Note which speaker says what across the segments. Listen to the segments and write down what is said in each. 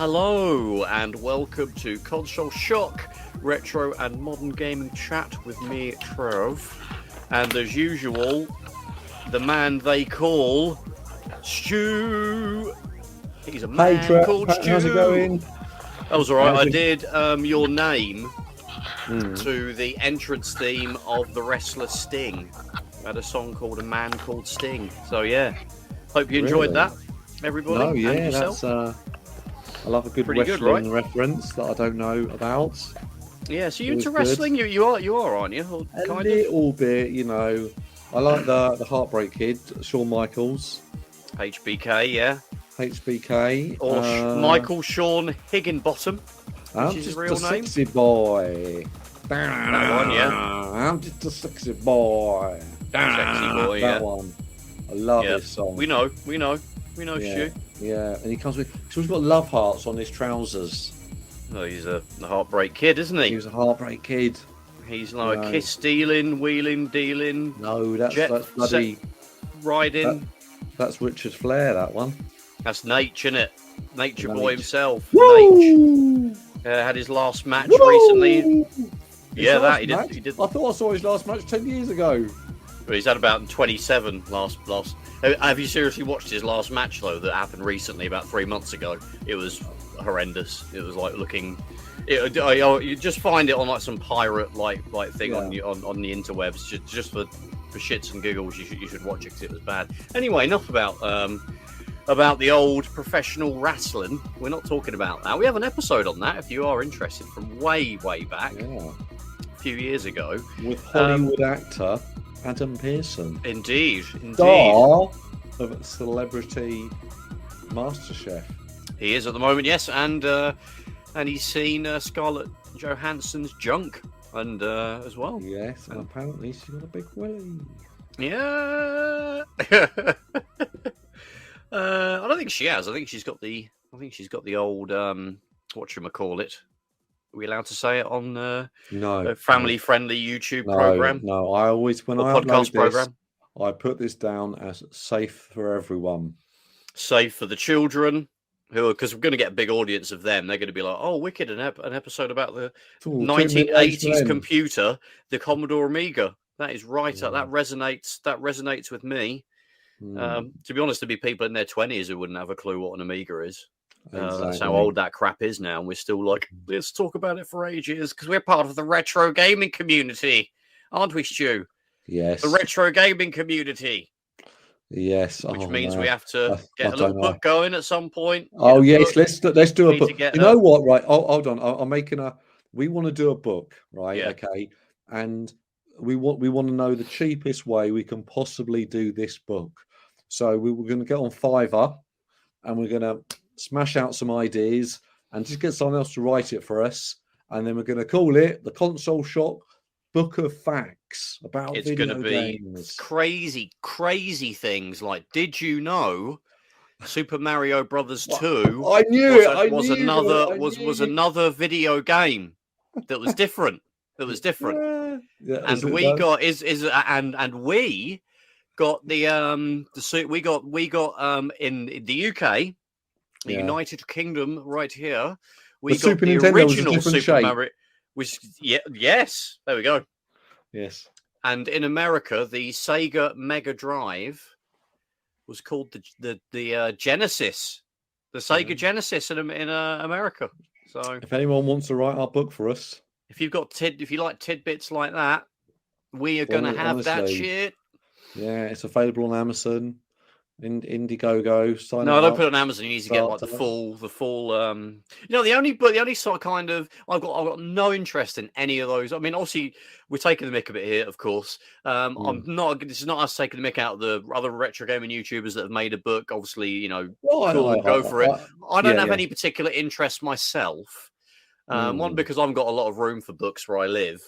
Speaker 1: Hello and welcome to Console Shock, retro and modern gaming chat with me, Trev, and as usual, the man they call Stu. He's a man called Stu.
Speaker 2: How's it going?
Speaker 1: That was alright. I did your name to the entrance theme of the wrestler Sting. I had a song called A Man Called Sting. So yeah, hope you enjoyed that, everybody.
Speaker 2: No, yeah,
Speaker 1: and yourself.
Speaker 2: that's. I love a good
Speaker 1: Pretty
Speaker 2: wrestling
Speaker 1: good, right?
Speaker 2: reference that I don't know about.
Speaker 1: Yeah, so you into wrestling? You are, aren't you?
Speaker 2: A little bit, you know. I like the Heartbreak Kid, Shawn Michaels.
Speaker 1: HBK, yeah.
Speaker 2: HBK.
Speaker 1: Or Michael Sean Higginbottom,
Speaker 2: I'm
Speaker 1: which is
Speaker 2: just
Speaker 1: his real
Speaker 2: a
Speaker 1: name.
Speaker 2: sexy boy.
Speaker 1: That one, yeah.
Speaker 2: I'm just a sexy boy.
Speaker 1: Sexy boy, yeah.
Speaker 2: That one. I love this song.
Speaker 1: We know,
Speaker 2: yeah.
Speaker 1: Stu.
Speaker 2: Yeah, and he comes with. He's got love hearts on his trousers.
Speaker 1: Oh, he's a Heartbreak Kid, isn't he?
Speaker 2: He was a Heartbreak Kid.
Speaker 1: He's like a kiss stealing, wheeling, dealing.
Speaker 2: No, that's
Speaker 1: bloody riding.
Speaker 2: That's Richard Flair. That one.
Speaker 1: That's Nate, innit? Nature
Speaker 2: Nate.
Speaker 1: Boy himself.
Speaker 2: Woo!
Speaker 1: Nate had his last match recently. Yeah, he did.
Speaker 2: I thought I saw his last match 10 years ago.
Speaker 1: Well, he's had about 27 last. Have you seriously watched his last match though? That happened recently, about 3 months ago. It was horrendous. It was like looking. You just find it on like some pirate like thing on the interwebs just for shits and giggles. You should watch it because it was bad. Anyway, enough about the old professional wrestling. We're not talking about that. We have an episode on that if you are interested from way back, a few years ago,
Speaker 2: with Hollywood actor Adam Pearson.
Speaker 1: Indeed.
Speaker 2: Star of Celebrity MasterChef.
Speaker 1: He is at the moment, yes, and he's seen Scarlett Johansson's junk, and as well.
Speaker 2: Yes, and apparently she's got a big willy.
Speaker 1: Yeah. I don't think she has. I think she's got the old whatchamacallit. Are we allowed to say it on a family-friendly YouTube program?
Speaker 2: No, I always when I
Speaker 1: podcast
Speaker 2: upload
Speaker 1: program,
Speaker 2: this, I put this down as safe for everyone.
Speaker 1: Safe for the children, because we're going to get a big audience of them. They're going to be like, "Oh, wicked! An episode about the 1980s computer, the Commodore Amiga." That is right. That resonates with me. To be honest, there'd be people in their 20s who wouldn't have a clue what an Amiga is.
Speaker 2: Exactly.
Speaker 1: That's how old that crap is now, and we're still like, let's talk about it for ages because we're part of the retro gaming community, aren't we, Stu?
Speaker 2: Yes.
Speaker 1: The retro gaming community.
Speaker 2: Yes.
Speaker 1: Which means we have to get a little book going at some point.
Speaker 2: Oh yes, let's do a book. You know what? Right. Hold on. I'm making a. We want to do a book, right?
Speaker 1: Yeah.
Speaker 2: Okay. And we want to know the cheapest way we can possibly do this book. So we were going to get on Fiverr, and we're going to smash out some ideas and just get someone else to write it for us, and then we're going to call it the Console Shock Book of Facts about
Speaker 1: it's
Speaker 2: video
Speaker 1: going to
Speaker 2: games.
Speaker 1: Be crazy things like, did you know Super Mario Brothers 2
Speaker 2: I knew it
Speaker 1: was another video game that was different. That was different.
Speaker 2: Yeah,
Speaker 1: and we got we got we got in the UK, the United Kingdom, right here. We got the original Super Mario. Yes, there we go.
Speaker 2: Yes.
Speaker 1: And in America, the Sega Mega Drive was called the Genesis, the Sega Genesis in America. So,
Speaker 2: if anyone wants to write our book for us,
Speaker 1: if you like tidbits like that, we are going to have that shit.
Speaker 2: Yeah, it's available on Amazon, Indiegogo.
Speaker 1: No, I don't put it on Amazon. You need to get like the full. The only sort of kind of I've got no interest in any of those. I mean, obviously we're taking the mick a bit here, of course. I'm not. This is not us taking the mick out of the other retro gaming YouTubers that have made a book. Obviously, go for it. I don't have any particular interest myself. One, because I've got a lot of room for books where I live,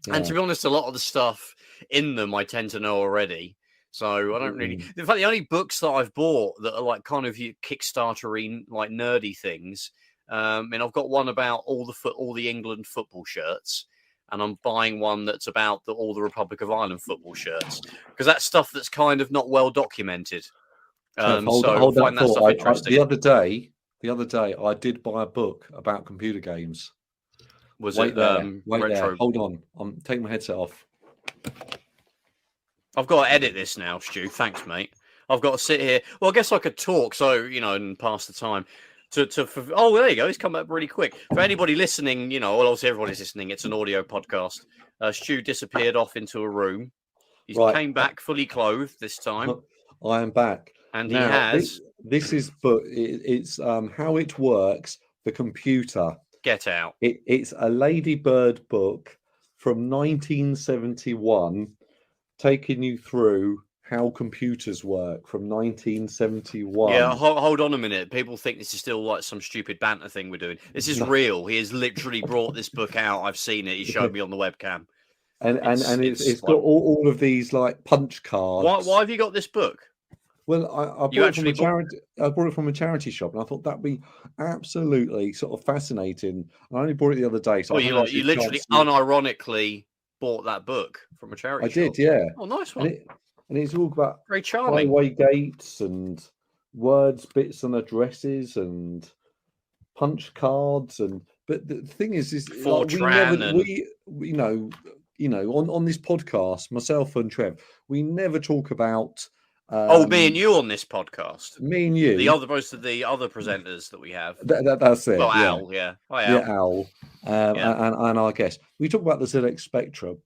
Speaker 1: and to be honest, a lot of the stuff in them I tend to know already. So I don't really. In fact, the only books that I've bought that are like kind of Kickstarter-y, like nerdy things. And I've got one about all the England football shirts, and I'm buying one that's about all the Republic of Ireland football shirts because that's stuff that's kind of not well documented.
Speaker 2: Hold that thought. The other day, the other day I did buy a book about computer games.
Speaker 1: Was
Speaker 2: Wait
Speaker 1: it
Speaker 2: there, wait
Speaker 1: retro?
Speaker 2: there. Hold on, I'm taking my headset off.
Speaker 1: I've got to edit this now, Stu. Thanks, mate. I've got to sit here. Well, I guess I could talk, so and pass the time. Oh, there you go. He's come up really quick. For anybody listening, well, obviously everybody's listening. It's an audio podcast. Stu disappeared off into a room. He came back fully clothed this time.
Speaker 2: I am back,
Speaker 1: and
Speaker 2: now,
Speaker 1: he has.
Speaker 2: This is, but it's how it works. The computer.
Speaker 1: Get out.
Speaker 2: It's a Ladybird book from 1971, taking you through how computers work from 1971.
Speaker 1: Yeah, hold on a minute. People think this is still like some stupid banter thing we're doing. This is real. He has literally brought this book out. I've seen it. He showed me on the webcam.
Speaker 2: And it's got all of these like punch cards.
Speaker 1: Why have you got this book?
Speaker 2: Well, I bought it from a charity. I bought it from a charity shop, and I thought that'd be absolutely sort of fascinating. I only bought it the other day. So
Speaker 1: you literally unironically bought that book from a charity shop.
Speaker 2: I did, yeah.
Speaker 1: Oh, nice one.
Speaker 2: And it's all about
Speaker 1: very charming
Speaker 2: highway gates and words, bits, and addresses, and punch cards. But the thing is like, we on this podcast, myself and Trev, we never talk about.
Speaker 1: Me and you on this podcast.
Speaker 2: Me and you.
Speaker 1: Most of the other presenters that we have.
Speaker 2: That's it.
Speaker 1: Well, Al, yeah. Hi, Al.
Speaker 2: Yeah, Al. And our guest. We talk about the ZX Spectrum,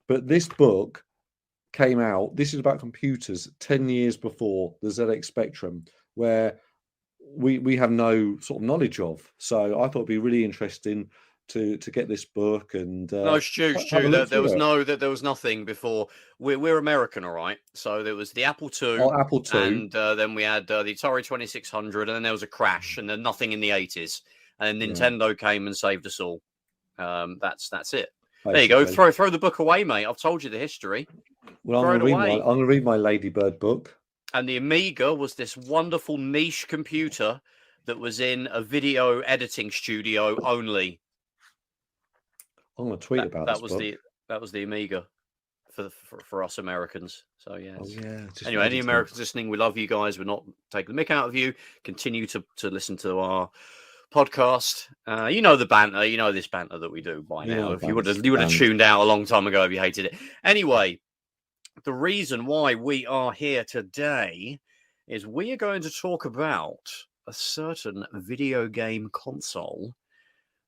Speaker 2: but this book came out. This is about computers 10 years before the ZX Spectrum, where we have no sort of knowledge of. So I thought it'd be really interesting to get this book and
Speaker 1: no, Stu, there was nothing before. We're American, all right. So there was the Apple II, and then we had the Atari 2600, and then there was a crash, and then nothing in the 80s, and then Nintendo came and saved us all. That's it. Basically. There you go. Throw the book away, mate. I've told you the history.
Speaker 2: Well, I'm going to read my Ladybird book.
Speaker 1: And the Amiga was this wonderful niche computer that was in a video editing studio only.
Speaker 2: I'm going to tweet about
Speaker 1: that. That was the Amiga for us Americans. So yeah.
Speaker 2: Oh, yeah.
Speaker 1: Anyway, any Americans listening, we love you guys. We're not taking the mick out of you. Continue to listen to our podcast. The banter. You know this banter that we do by now. If you would have tuned out a long time ago if you hated it. Anyway, the reason why we are here today is we are going to talk about a certain video game console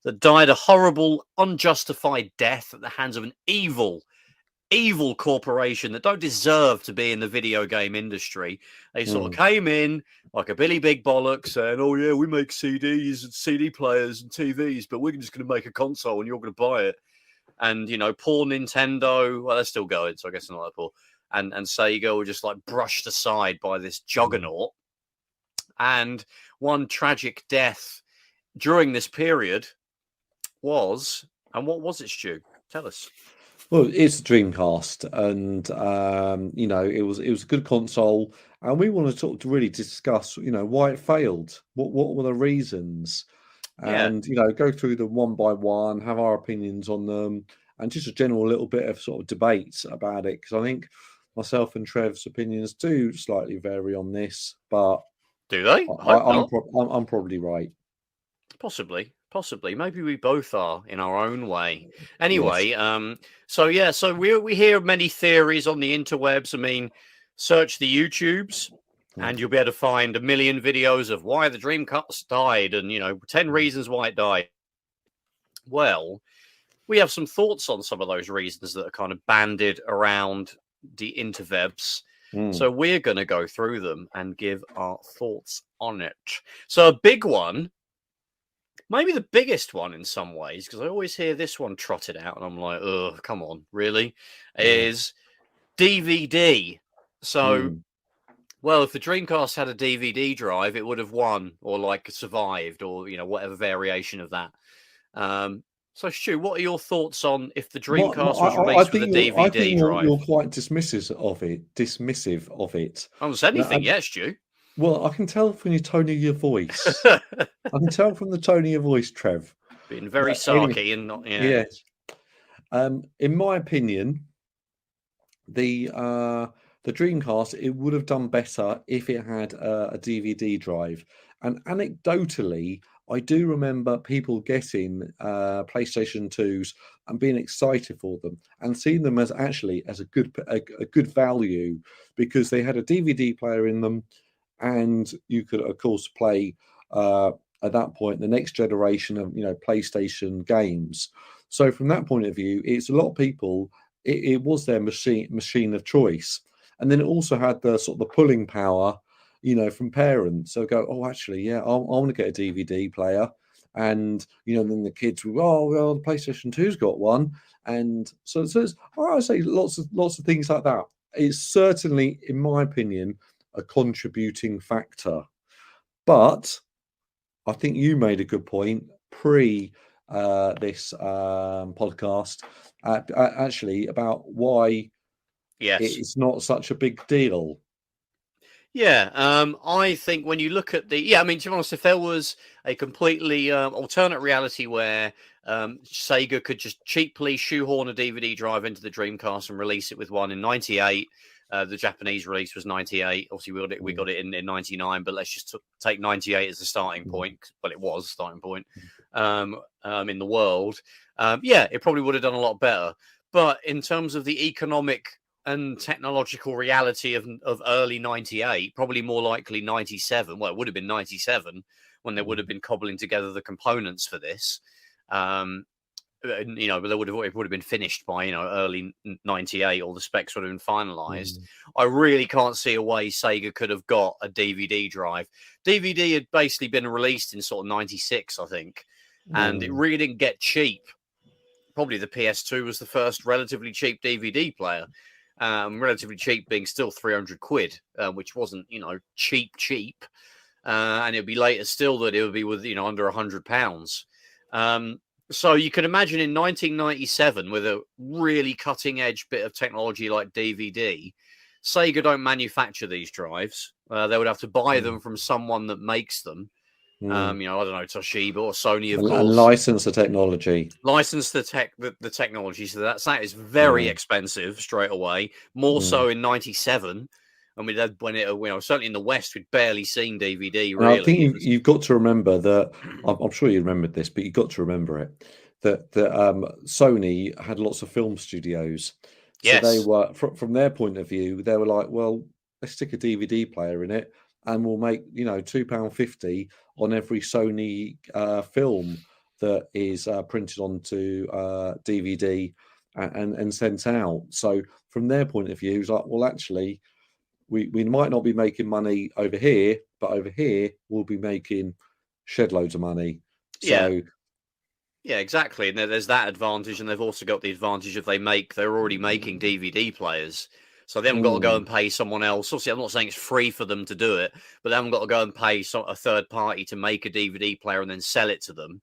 Speaker 1: that died a horrible, unjustified death at the hands of an evil corporation that don't deserve to be in the video game industry. They sort of came in like a Billy Big Bollock saying, oh, yeah, we make CDs and CD players and TVs, but we're just going to make a console and you're going to buy it. And, poor Nintendo, well, they're still going, so I guess they're not that poor. And Sega were just like brushed aside by this juggernaut. And one tragic death during this period was, and what was it, Stu? Tell us.
Speaker 2: Well, it's a Dreamcast, and it was a good console, and we want to really discuss, why it failed. What were the reasons, and go through them one by one, have our opinions on them, and just a general little bit of sort of debate about it. Because I think myself and Trev's opinions do slightly vary on this, but
Speaker 1: do they?
Speaker 2: I'm probably right.
Speaker 1: Possibly. Maybe we both are in our own way. Anyway, yes. So we hear many theories on the interwebs. I mean, search the YouTubes and you'll be able to find a million videos of why the Dreamcast died and, 10 reasons why it died. Well, we have some thoughts on some of those reasons that are kind of banded around the interwebs. So we're going to go through them and give our thoughts on it. So a big one, maybe the biggest one in some ways, because I always hear this one trotted out and I'm like, oh, come on, really? Is DVD. So, well, if the Dreamcast had a DVD drive, it would have won or like survived or, whatever variation of that. So, Stu, what are your thoughts on if the Dreamcast was released with a DVD drive?
Speaker 2: You're quite dismissive of it.
Speaker 1: I haven't said anything yet, Stu.
Speaker 2: Well, I can tell from your tone of your voice. I can tell from the tone of your voice, Trev.
Speaker 1: Being very sarky and not. Yeah.
Speaker 2: Yes. In my opinion, the Dreamcast, it would have done better if it had a DVD drive, And anecdotally, I do remember people getting PlayStation 2s and being excited for them and seeing them as actually as a good value, because they had a DVD player in them, and you could of course play at that point the next generation of PlayStation games. So from that point of view, it's a lot of people. It was their machine of choice, and then it also had the sort of the pulling power, from parents. So go, oh, actually, yeah, I want to get a DVD player, and then the kids will, oh, well, the PlayStation 2's got one, and so it's, I say lots of things like that. It's certainly, in my opinion, a contributing factor, but I think you made a good point pre this podcast, actually, about why it's not such a big deal.
Speaker 1: Yeah, I think when you look at I mean, to be honest, if there was a completely alternate reality where Sega could just cheaply shoehorn a DVD drive into the Dreamcast and release it with one in '98, the Japanese release was '98. Obviously, we got it in '99, but let's just take '98 as the starting point. Well, it was the starting point in the world. It probably would have done a lot better. But in terms of the economic and technological reality of early '98, probably more likely '97. Well, it would have been '97 when they would have been cobbling together the components for this. But it would have been finished by early '98, or the specs would have been finalized. I really can't see a way Sega could have got a DVD drive. DVD had basically been released in sort of '96, I think, and it really didn't get cheap. Probably the PS2 was the first relatively cheap DVD player. Relatively cheap being still 300 quid, which wasn't, cheap. And it'd be later still that it would be with, under £100. So you can imagine in 1997, with a really cutting edge bit of technology like DVD, Sega don't manufacture these drives. They would have to buy them from someone that makes them. I don't know, Toshiba or Sony, of course.
Speaker 2: And license the technology.
Speaker 1: License the technology. So that is very expensive straight away. More so in '97. I mean, when it, certainly in the West, we'd barely seen DVD. Really,
Speaker 2: I think you've got to remember that. I'm sure you remembered this, but you've got to remember it that Sony had lots of film studios. So they were, from their point of view, they were like, well, let's stick a DVD player in it, and we'll make £2.50 on every Sony film that is printed onto DVD and sent out. So from their point of view, it's like, well, actually, we might not be making money over here, but over here we'll be making shed loads of money. So
Speaker 1: yeah, exactly. And there's that advantage, and they've also got the advantage of they're already making DVD players. So they haven't got to go and pay someone else. Obviously, I'm not saying it's free for them to do it, but they haven't got to go and pay a third party to make a DVD player and then sell it to them.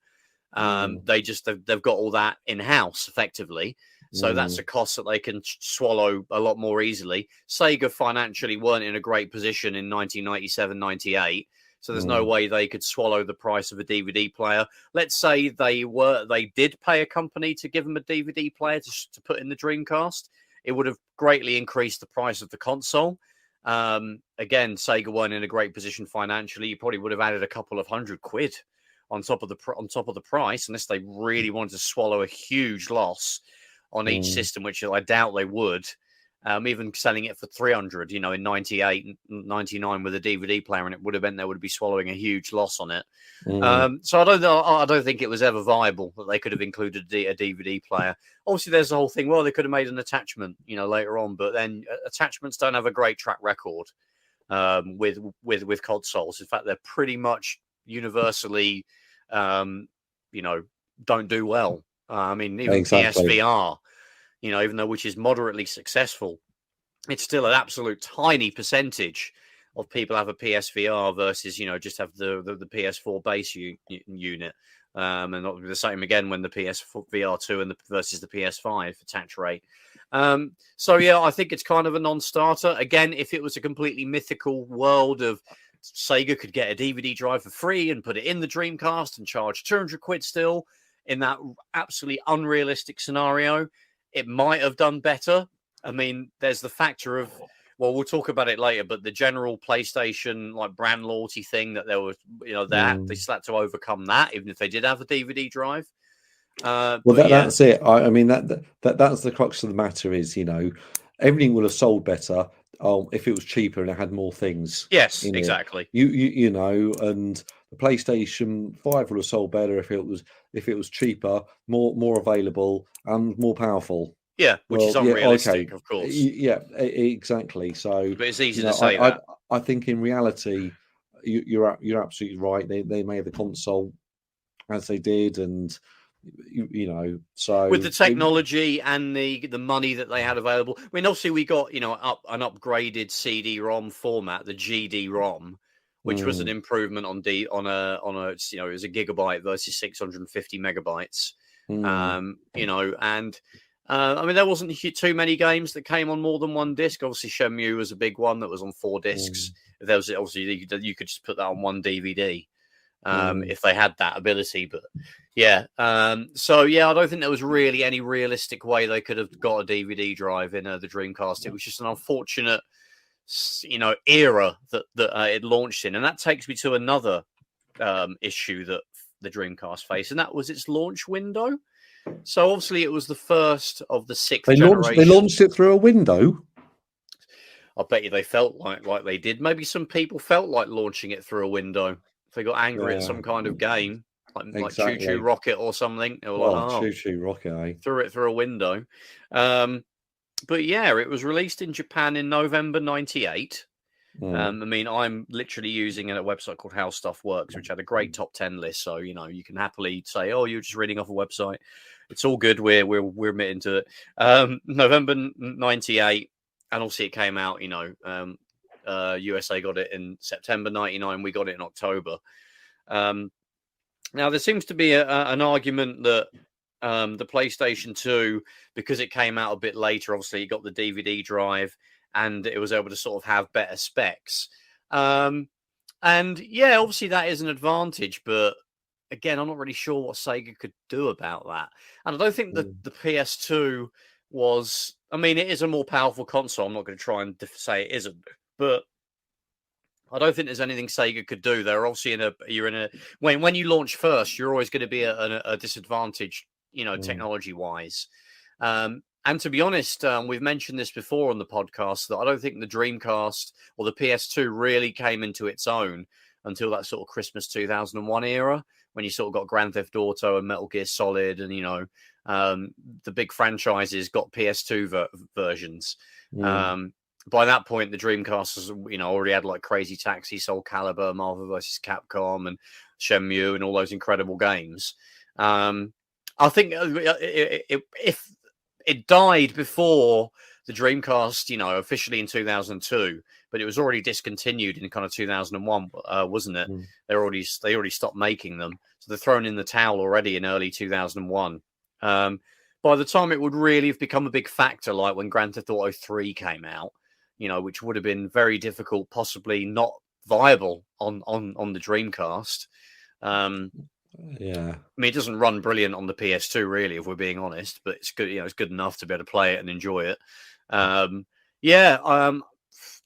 Speaker 1: They've got all that in house effectively. So that's a cost that they can swallow a lot more easily. Sega financially weren't in a great position in 1997, 98. So there's no way they could swallow the price of a DVD player. Let's say they did pay a company to give them a DVD player to put in the Dreamcast. It would have greatly increased the price of the console. Again, Sega weren't in a great position financially. You probably would have added a couple of £100 on top of the price, unless they really wanted to swallow a huge loss on each system, which I doubt they would. Even selling it for 300, in 98, 99 with a DVD player, and it would have been they would be swallowing a huge loss on it. So I don't think it was ever viable that they could have included a DVD player. Obviously, there's the whole thing. Well, they could have made an attachment, later on, but then attachments don't have a great track record with consoles. In fact, they're pretty much universally, don't do well. I mean, even PSVR. Even though which is moderately successful, it's still an absolute tiny percentage of people have a PSVR versus, just have the PS4 base unit. And not the same again when the PSVR 2 versus the PS5 attach rate. I think it's kind of a non-starter. Again, if it was a completely mythical world of Sega could get a DVD drive for free and put it in the Dreamcast and charge £200 still in that absolutely unrealistic scenario, it might have done better. I mean, there's the factor of well, we'll talk about it later, but the general PlayStation like brand loyalty thing that there was, they still had to overcome that, even if they did have a DVD drive.
Speaker 2: That's it. I mean that's the crux of the matter is, everything would have sold better if it was cheaper and it had more things.
Speaker 1: Yes,
Speaker 2: in
Speaker 1: exactly.
Speaker 2: It. And the PlayStation 5 would have sold better if it was cheaper, more available, and more powerful.
Speaker 1: Yeah, which is unrealistic, of course.
Speaker 2: Yeah, exactly. So,
Speaker 1: but it's easy to say that.
Speaker 2: I think in reality, you're absolutely right. They made the console as they did, and so
Speaker 1: with the technology and the money that they had available. I mean, obviously we got an upgraded CD-ROM format, the GD-ROM, which was an improvement on a it was a gigabyte versus 650 megabytes. And I mean, there wasn't too many games that came on more than one disc. Obviously, Shenmue was a big one that was on 4 discs. There was obviously you could just put that on one DVD. If they had that ability, but I don't think there was really any realistic way they could have got a DVD drive in the Dreamcast. It was just an unfortunate, era that it launched in, and that takes me to another issue that the Dreamcast faced, and that was its launch window. So obviously, it was the first of the 6th generation.
Speaker 2: They launched it through a window.
Speaker 1: I bet you they felt like they did. Maybe some people felt like launching it through a window. If they got angry at some kind of game, like Choo Choo Rocket or something, they were like,
Speaker 2: Choo Choo Rocket, eh?
Speaker 1: Threw it through a window. But yeah, it was released in Japan in November '98. I mean, I'm literally using a website called How Stuff Works, which had a great top 10 list. So you can happily say, "Oh, you're just reading off a website." It's all good. We're admitting to it. November '98, and obviously it came out. USA got it in September '99. We got it in October. Now there seems to be an argument that the PlayStation 2, because it came out a bit later, obviously it got the DVD drive and it was able to sort of have better specs. And yeah, obviously that is an advantage, but again, I'm not really sure what Sega could do about that. And I don't think the PS2 was, I mean, it is a more powerful console. I'm not going to try and say it isn't, but I don't think there's anything Sega could do. They're obviously when you launch first, you're always going to be a disadvantage, technology wise. And to be honest, we've mentioned this before on the podcast that I don't think the Dreamcast or the PS2 really came into its own until that sort of Christmas 2001 era, when you sort of got Grand Theft Auto and Metal Gear Solid, and the big franchises got PS2 versions. By that point, the Dreamcast was, already had like Crazy Taxi, Soul Calibur, Marvel vs. Capcom, and Shenmue, and all those incredible games. I think if it died before the Dreamcast, officially in 2002, but it was already discontinued in kind of 2001, wasn't it? They already stopped making them, so they're thrown in the towel already in early 2001. By the time it would really have become a big factor, like when Grand Theft Auto 3 came out, which would have been very difficult, possibly not viable on the Dreamcast.
Speaker 2: Yeah,
Speaker 1: I mean, it doesn't run brilliant on the PS2, really, if we're being honest, but it's good. It's good enough to be able to play it and enjoy it.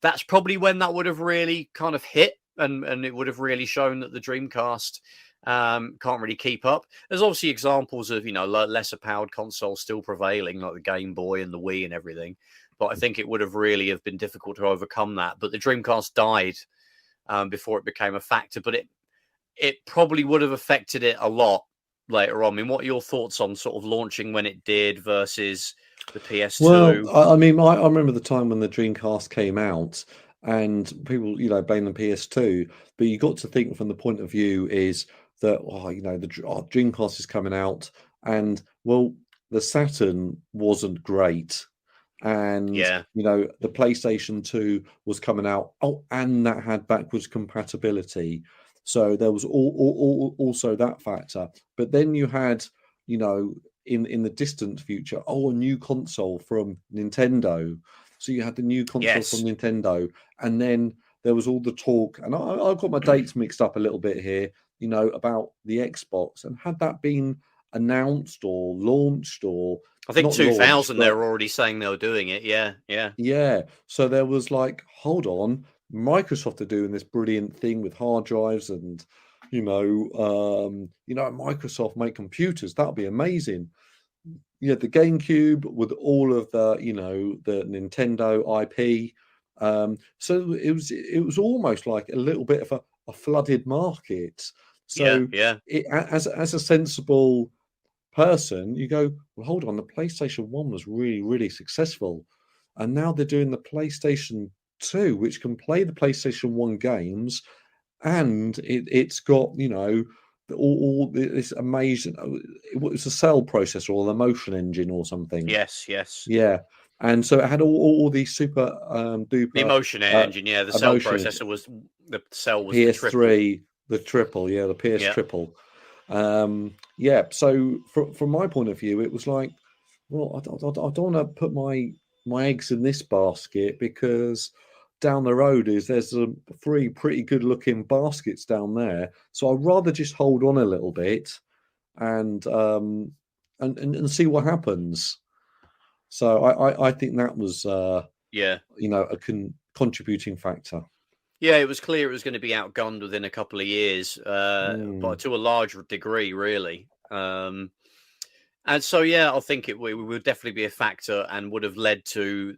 Speaker 1: That's probably when that would have really kind of hit, and it would have really shown that the Dreamcast can't really keep up. There's obviously examples of lesser powered consoles still prevailing, like the Game Boy and the Wii and everything. But I think it would have really have been difficult to overcome that. But the Dreamcast died before it became a factor. But it probably would have affected it a lot later on. I mean, what are your thoughts on sort of launching when it did versus the PS2?
Speaker 2: Well, I mean, I remember the time when the Dreamcast came out, and people, blame the PS2. But you got to think from the point of view is that the Dreamcast is coming out, and the Saturn wasn't great. And the PlayStation 2 was coming out, and that had backwards compatibility, so there was also that factor. But then you had in the distant future, a new console from Nintendo. So you had the new console from Nintendo, and then there was all the talk, and I've got my dates mixed up a little bit here, about the Xbox. And had that been announced or launched, or
Speaker 1: I think
Speaker 2: not
Speaker 1: 2000
Speaker 2: launched,
Speaker 1: they were already saying they were doing it.
Speaker 2: Yeah. So there was like, hold on, Microsoft are doing this brilliant thing with hard drives, and Microsoft make computers. That'll be amazing. Yeah, the GameCube with all of the the Nintendo IP. So it was almost like a little bit of a flooded market. So
Speaker 1: yeah.
Speaker 2: as a sensible person, you go, well, hold on, the PlayStation 1 was really, really successful. And now they're doing the PlayStation 2, which can play the PlayStation 1 games, and it's got, all this amazing, it was a cell processor or the motion engine or something.
Speaker 1: Yes.
Speaker 2: Yeah. And so it had all these super duper
Speaker 1: The emotion engine, the cell processor was the
Speaker 2: PS3, the triple, the PS
Speaker 1: Yeah.
Speaker 2: triple. So from my point of view, it was like, well, I don't want to put my eggs in this basket, because down the road there's 3 pretty good looking baskets down there. So I'd rather just hold on a little bit and see what happens. So I think that was a contributing factor.
Speaker 1: Yeah, it was clear it was going to be outgunned within a couple of years, but to a large degree, really. And so, I think it would definitely be a factor, and would have led to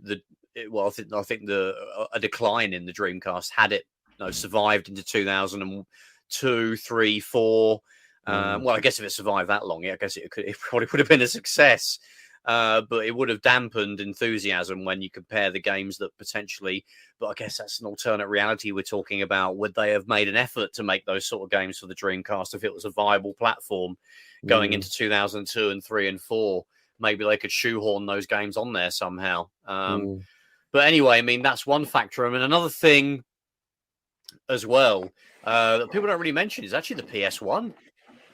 Speaker 1: I think a decline in the Dreamcast had it survived into 2002, 3, 4. Well, I guess if it survived that long, I guess it probably would have been a success. But it would have dampened enthusiasm when you compare the games that potentially. But I guess that's an alternate reality we're talking about. Would they have made an effort to make those sort of games for the Dreamcast if it was a viable platform going into 2002 and 3 and 4? Maybe they could shoehorn those games on there somehow. But anyway, I mean, that's one factor. I mean, another thing as well that people don't really mention is actually the PS1.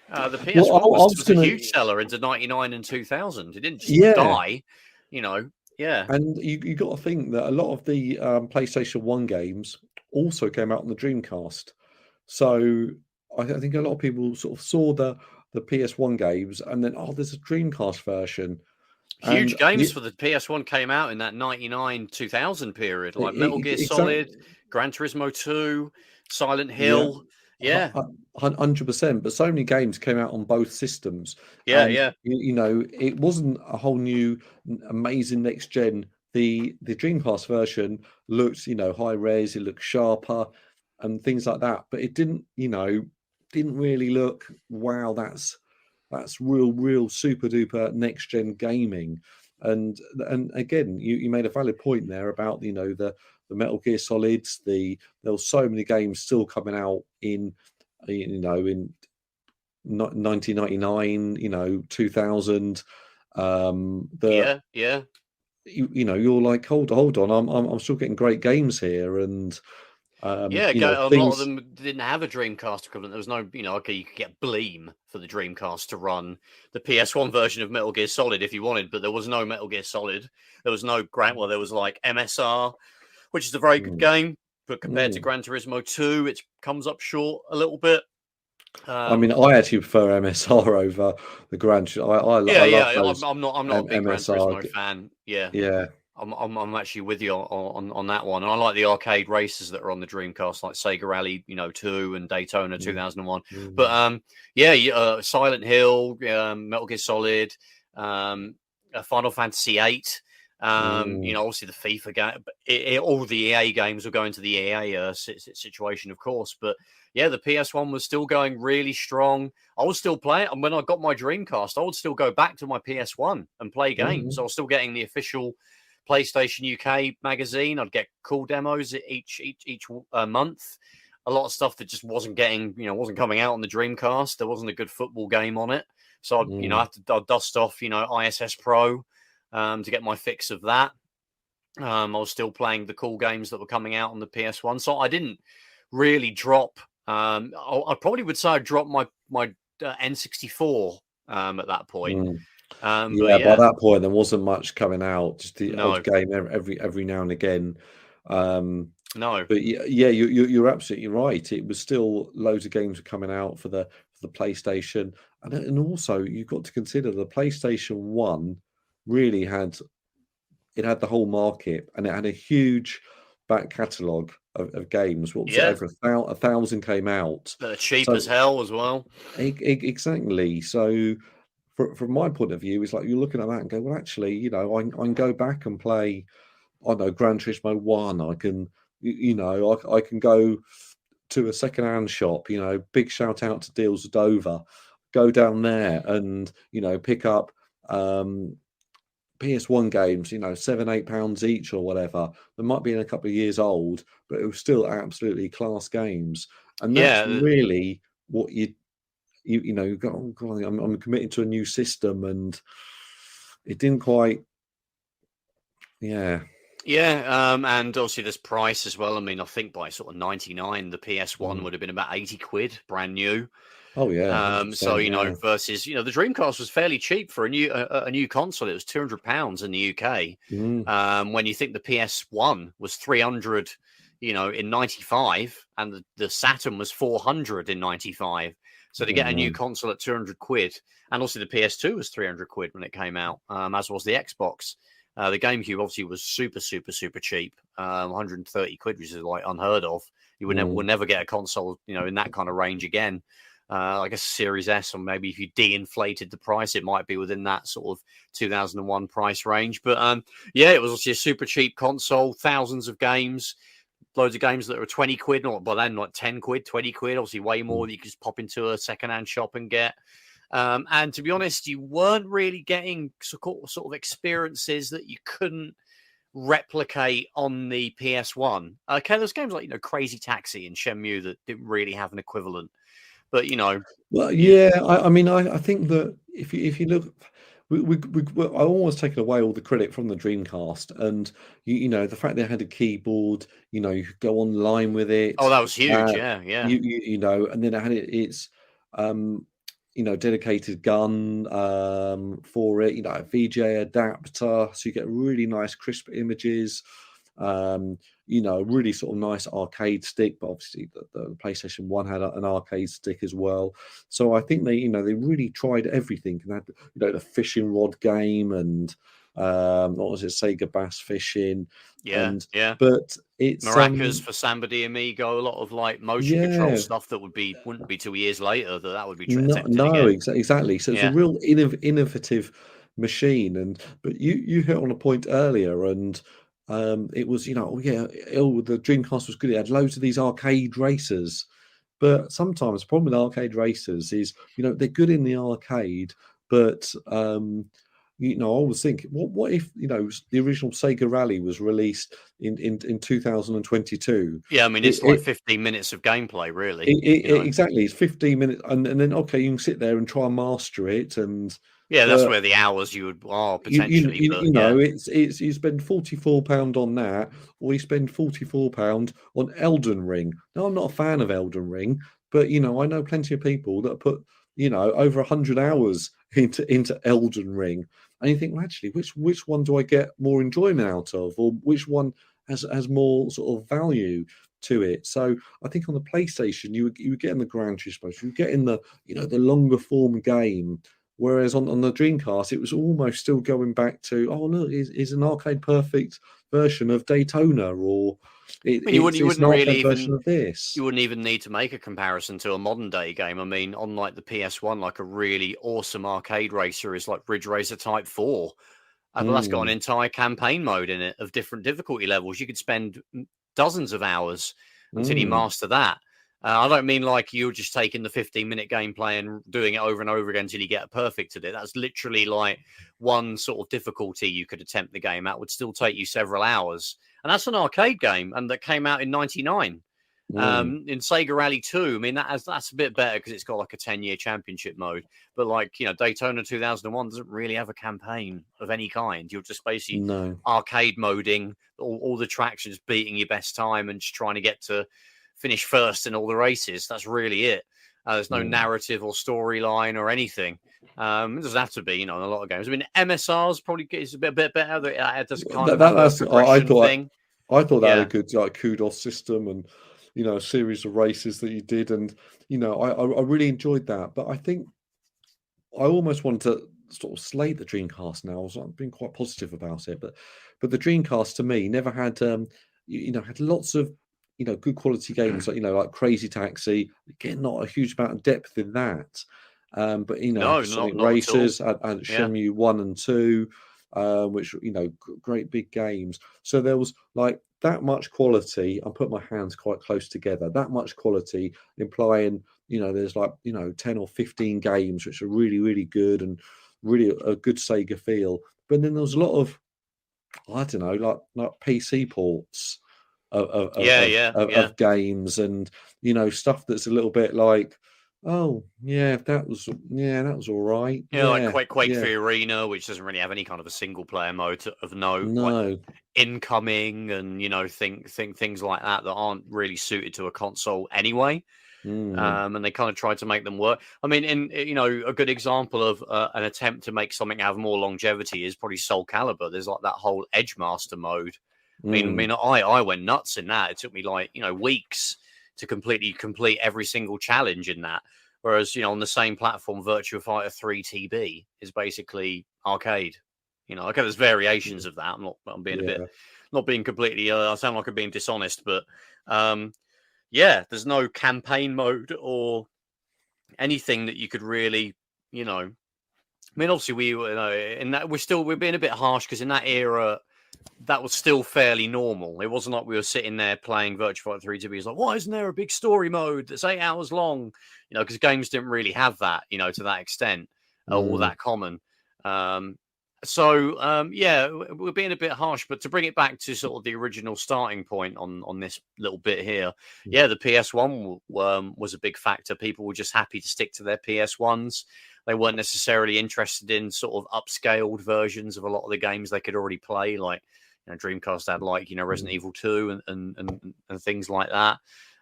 Speaker 1: The PS1 was a huge seller into 99 and 2000. It didn't just die,
Speaker 2: And you got to think that a lot of the PlayStation 1 games also came out on the Dreamcast. So I think a lot of people sort of saw the PS1 games and then, there's a Dreamcast version.
Speaker 1: Huge games for the PS1 came out in that 99 2000 period, like Metal Gear Solid, Gran Turismo 2, Silent Hill. Yeah,
Speaker 2: 100%. But so many games came out on both systems.
Speaker 1: Yeah.
Speaker 2: It wasn't a whole new, amazing next gen. The Dreamcast version looked, high res. It looked sharper and things like that. But it didn't really look, wow, that's real super duper next gen gaming. And again, you made a valid point there about the Metal Gear Solids. There were so many games still coming out in 1999, 2000. You're like, hold on, I'm still getting great games here, and
Speaker 1: a lot of them didn't have a Dreamcast equivalent. There was no, you could get Bleem for the Dreamcast to run the PS1 version of Metal Gear Solid if you wanted, but there was no Metal Gear Solid. There was no there was like MSR, which is a very good game, but compared to Gran Turismo 2, it comes up short a little bit.
Speaker 2: I mean, I actually prefer MSR over the Gran. I love those.
Speaker 1: I'm not a big
Speaker 2: MSR
Speaker 1: Gran Turismo fan.
Speaker 2: Yeah.
Speaker 1: I'm actually with you on that one, and I like the arcade races that are on the Dreamcast, like Sega Rally 2 and Daytona 2001. But Silent Hill, Metal Gear Solid, Final Fantasy 8. Obviously the FIFA game, all the EA games will go into the EA situation, of course. But the PS1 was still going really strong. I was still playing, and when I got my Dreamcast, I would still go back to my PS1 and play games. I was still getting the official PlayStation UK magazine. I'd get cool demos each month. A lot of stuff that just wasn't coming out on the Dreamcast. There wasn't a good football game on it, so I'd dust off ISS Pro to get my fix of that. I was still playing the cool games that were coming out on the PS1, so I didn't really drop. I probably would say I dropped my N64 at that point.
Speaker 2: By that point there wasn't much coming out. Just the odd game every now and again. But you're absolutely right. It was still loads of games were coming out for the PlayStation. And also you've got to consider the PlayStation 1 really had the whole market, and it had a huge back catalogue of games. What was it? Over 1,000 came out.
Speaker 1: They're cheap as hell as well.
Speaker 2: Exactly. So from my point of view, it's like you're looking at that and go, well, actually, you know, I can go back and play, I don't know, Gran Turismo 1. I can, you know, I can go to a second-hand shop, you know, big shout out to Deals of Dover, go down there and, you know, pick up PS1 games, you know, £7-8 each or whatever. They might be in a couple of years old, but it was still absolutely class games. And that's really what you know, you go, oh God, I'm committed to a new system, and it didn't quite,
Speaker 1: Yeah, and obviously this price as well. I mean, I think by sort of 99, the PS1 would have been about 80 quid, brand new.
Speaker 2: Oh yeah.
Speaker 1: So you know, versus the Dreamcast was fairly cheap for a new console. It was £200 in the UK. When you think the PS1 was 300, in 95, and the Saturn was 400 in 95. So to get a new console at 200 quid, and also the PS2 was 300 quid when it came out, as was the Xbox. The GameCube obviously was super, super, super cheap, 130 quid, which is like unheard of. You would never get a console, in that kind of range again. I guess Series S, or maybe if you de-inflated the price, it might be within that sort of 2001 price range. But it was obviously a super cheap console, thousands of games. Loads of games that were 20 quid, not by then, like 10 quid, 20 quid, obviously way more that you could just pop into a secondhand shop and get. And to be honest, you weren't really getting sort of experiences that you couldn't replicate on the PS1. Okay, there's games like, Crazy Taxi and Shenmue that didn't really have an equivalent. But,
Speaker 2: Well, yeah, I mean, I think that if you look, I almost taken away all the credit from the Dreamcast, and you know the fact they had a keyboard, you could go online with it.
Speaker 1: Oh, that was huge. Yeah.
Speaker 2: You know, and then it had its dedicated gun for it. A VGA adapter, so you get really nice crisp images. Really sort of nice arcade stick, but obviously the PlayStation 1 had an arcade stick as well. So I think they really tried everything, and had the fishing rod game, and what was it, Sega Bass Fishing.
Speaker 1: Yeah.
Speaker 2: But it's
Speaker 1: Maracas for Samba de Amigo, a lot of like motion control stuff that wouldn't be 2 years later that would be
Speaker 2: exactly. So it's a real innovative machine, but you hit on a point earlier, and it was, the Dreamcast was good. It had loads of these arcade racers, but sometimes the problem with arcade racers is, they're good in the arcade, but I always think, what if the original Sega Rally was released in 2022?
Speaker 1: Yeah, I mean it's like 15 minutes of gameplay, really.
Speaker 2: Exactly, it's 15 minutes, and then okay, you can sit there and try and master it, and
Speaker 1: that's where the hours you would potentially.
Speaker 2: It's you spend £44 on that, or you spend £44 on Elden Ring. Now, I'm not a fan of Elden Ring, but I know plenty of people that put over 100 hours into Elden Ring, and you think, well, actually, which one do I get more enjoyment out of, or which one has more sort of value to it? So I think on the PlayStation, you were getting the Gran Turismo, you were getting the the longer form game. Whereas on the Dreamcast, it was almost still going back to, oh look, is an arcade perfect version of Daytona, or
Speaker 1: you wouldn't really
Speaker 2: version of this.
Speaker 1: You wouldn't even need to make a comparison to a modern day game. I mean, on like the PS1, like a really awesome arcade racer is like Ridge Racer Type 4. But that's got an entire campaign mode in it of different difficulty levels. You could spend dozens of hours until you master that. I don't mean like you're just taking the 15-minute gameplay and doing it over and over again until you get perfect at it. That's literally like one sort of difficulty you could attempt the game at would still take you several hours. And that's an arcade game, and that came out in 99. In Sega Rally 2, I mean, that's a bit better because it's got like a 10-year championship mode. But like, Daytona 2001 doesn't really have a campaign of any kind. You're just basically arcade moding, all the tracks, just beating your best time and just trying to get to finish first in all the races. That's really it. There's no narrative or storyline or anything. It doesn't have to be, in a lot of games. I mean, MSR's probably is a bit better. It does kind of
Speaker 2: that's I thought
Speaker 1: thing.
Speaker 2: I thought that had a good kudos system, and a series of races that you did, and I really enjoyed that. But I think I almost wanted to sort of slate the Dreamcast now. I've been quite positive about it, but the Dreamcast to me never had had lots of good quality games like like Crazy Taxi. Again, not a huge amount of depth in that. But
Speaker 1: No,
Speaker 2: Sonic
Speaker 1: not at all.
Speaker 2: Racers and
Speaker 1: Yeah.
Speaker 2: Shenmue 1 and 2, which great big games. So there was like that much quality. I put my hands quite close together. That much quality implying there's like 10 or 15 games which are really really good and really a good Sega feel. But then there was a lot of I don't know like PC ports of games and stuff that's a little bit like. Oh yeah, that was all right.
Speaker 1: Yeah, like Quake 3 Arena, which doesn't really have any kind of a single player mode of note.
Speaker 2: No.
Speaker 1: Like incoming and things like that aren't really suited to a console anyway. And they kind of tried to make them work. I mean, a good example of an attempt to make something have more longevity is probably Soul Calibur. There's like that whole Edgemaster mode. I went nuts in that. It took me like weeks to completely complete every single challenge in that. Whereas on the same platform, Virtua Fighter 3 TB is basically arcade. Okay, there's variations of that. I'm being a bit, not being completely. I sound like I'm being dishonest, but there's no campaign mode or anything that you could really, I mean, obviously we're being a bit harsh because in that era, that was still fairly normal. It wasn't like we were sitting there playing Virtua Fighter 3 to be like, why isn't there a big story mode that's 8 hours long? Because games didn't really have that, to that extent or that common. We're being a bit harsh, but to bring it back to sort of the original starting point on this little bit here, the PS1 was a big factor. People were just happy to stick to their PS1s. They weren't necessarily interested in sort of upscaled versions of a lot of the games they could already play, like Dreamcast had like Resident Evil 2 and things like that.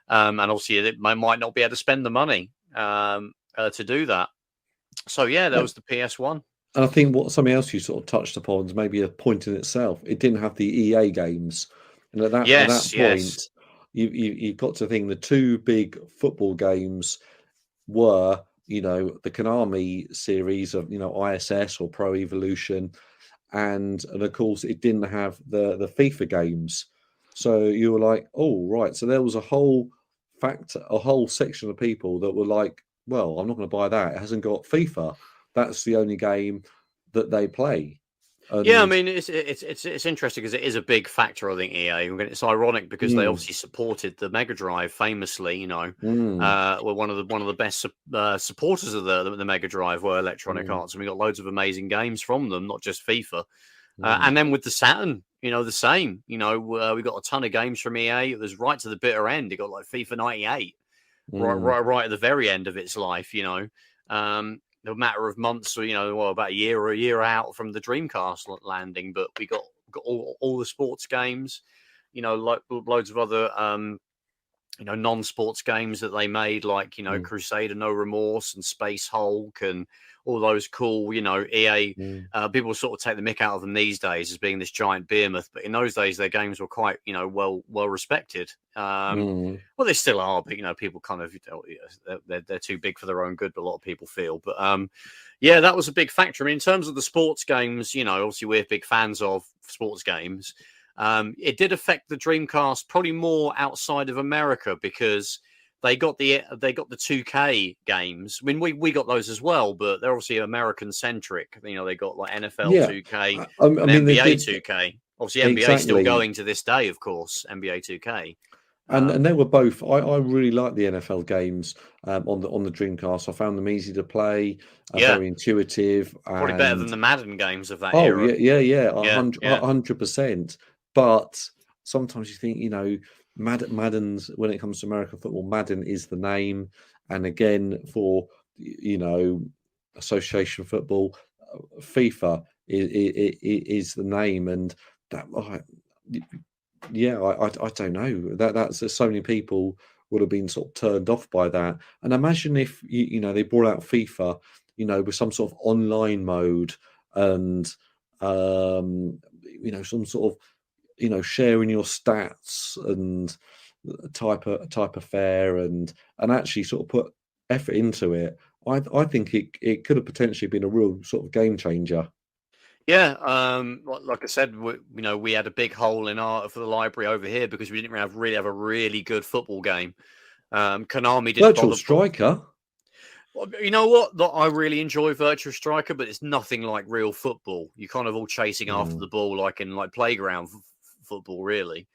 Speaker 1: And obviously they might not be able to spend the money to do that. So there was the PS1.
Speaker 2: And I think something else you sort of touched upon is maybe a point in itself. It didn't have the EA games, and at that point, you got to think the two big football games were the Konami series of ISS or Pro Evolution, and of course it didn't have the FIFA games. So you were like, oh right, so there was a whole section of people that were like, well, I'm not going to buy that. It hasn't got FIFA. That's the only game that they play.
Speaker 1: I mean, it's interesting because it is a big factor, I think, EA. It's ironic because they obviously supported the Mega Drive famously, were one of the best supporters of the Mega Drive were Electronic Arts, and we got loads of amazing games from them, not just FIFA. And then with the Saturn, the same. We got a ton of games from EA. It was right to the bitter end. It got like FIFA 98, right at the very end of its life, a matter of months or about a year out from the Dreamcast landing, but we got all the sports games, like loads of other non-sports games that they made, like Crusader No Remorse and Space Hulk and all those cool EA people sort of take the mick out of them these days as being this giant behemoth, but in those days their games were quite well respected. Well, they still are, but people kind of they're too big for their own good, but a lot of people feel. But that was a big factor. I mean, in terms of the sports games, obviously we're big fans of sports games. It did affect the Dreamcast probably more outside of America because they got the 2K games. I mean, we got those as well, but they're obviously American centric. They got like NFL 2K and NBA 2K. Obviously, NBA is still going to this day, of course. NBA 2K.
Speaker 2: And they were both. I really like the NFL games on the Dreamcast. I found them easy to play, very intuitive.
Speaker 1: Probably better than the Madden games of that
Speaker 2: era.
Speaker 1: 100%.
Speaker 2: But sometimes you think, Madden's, when it comes to American football, Madden is the name. And again, for, association football, FIFA is the name. And that, I don't know. That's so many people would have been sort of turned off by that. And imagine if, they brought out FIFA, with some sort of online mode and, some sort of, sharing your stats and type of fare and actually sort of put effort into it. I think it could have potentially been a real sort of game changer.
Speaker 1: Yeah, like I said, we had a big hole in for the library over here because we didn't really have a really good football game. Konami didn't
Speaker 2: Virtual
Speaker 1: bother.
Speaker 2: Striker.
Speaker 1: You know what? I really enjoy Virtua Striker, but it's nothing like real football. You're kind of all chasing after the ball, like in playground football, really.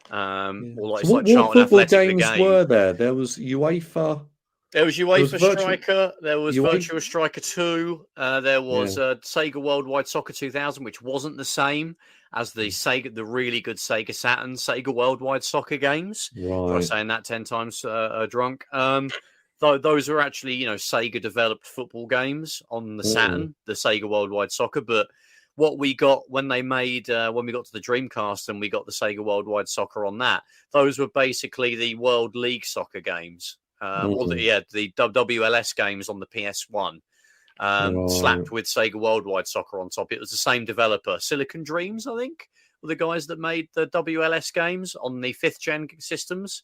Speaker 1: Or like
Speaker 2: So
Speaker 1: it's like
Speaker 2: what
Speaker 1: Charlton
Speaker 2: football
Speaker 1: Athletic the
Speaker 2: games
Speaker 1: game.
Speaker 2: were there? There was UEFA.
Speaker 1: There was UEFA Striker. There was
Speaker 2: UEFA.
Speaker 1: Virtua Striker 2. There was Sega Worldwide Soccer 2000, which wasn't the same as the really good Sega Saturn Sega Worldwide Soccer games.
Speaker 2: Right.
Speaker 1: For saying that 10 times drunk. Those are actually, Sega developed football games on the Saturn, the Sega Worldwide Soccer. But what we got when we got to the Dreamcast and we got the Sega Worldwide Soccer on that, those were basically the World League Soccer games. Or the WLS games on the PS1, slapped with Sega Worldwide Soccer on top. It was the same developer, Silicon Dreams, I think, were the guys that made the WLS games on the 5th gen systems.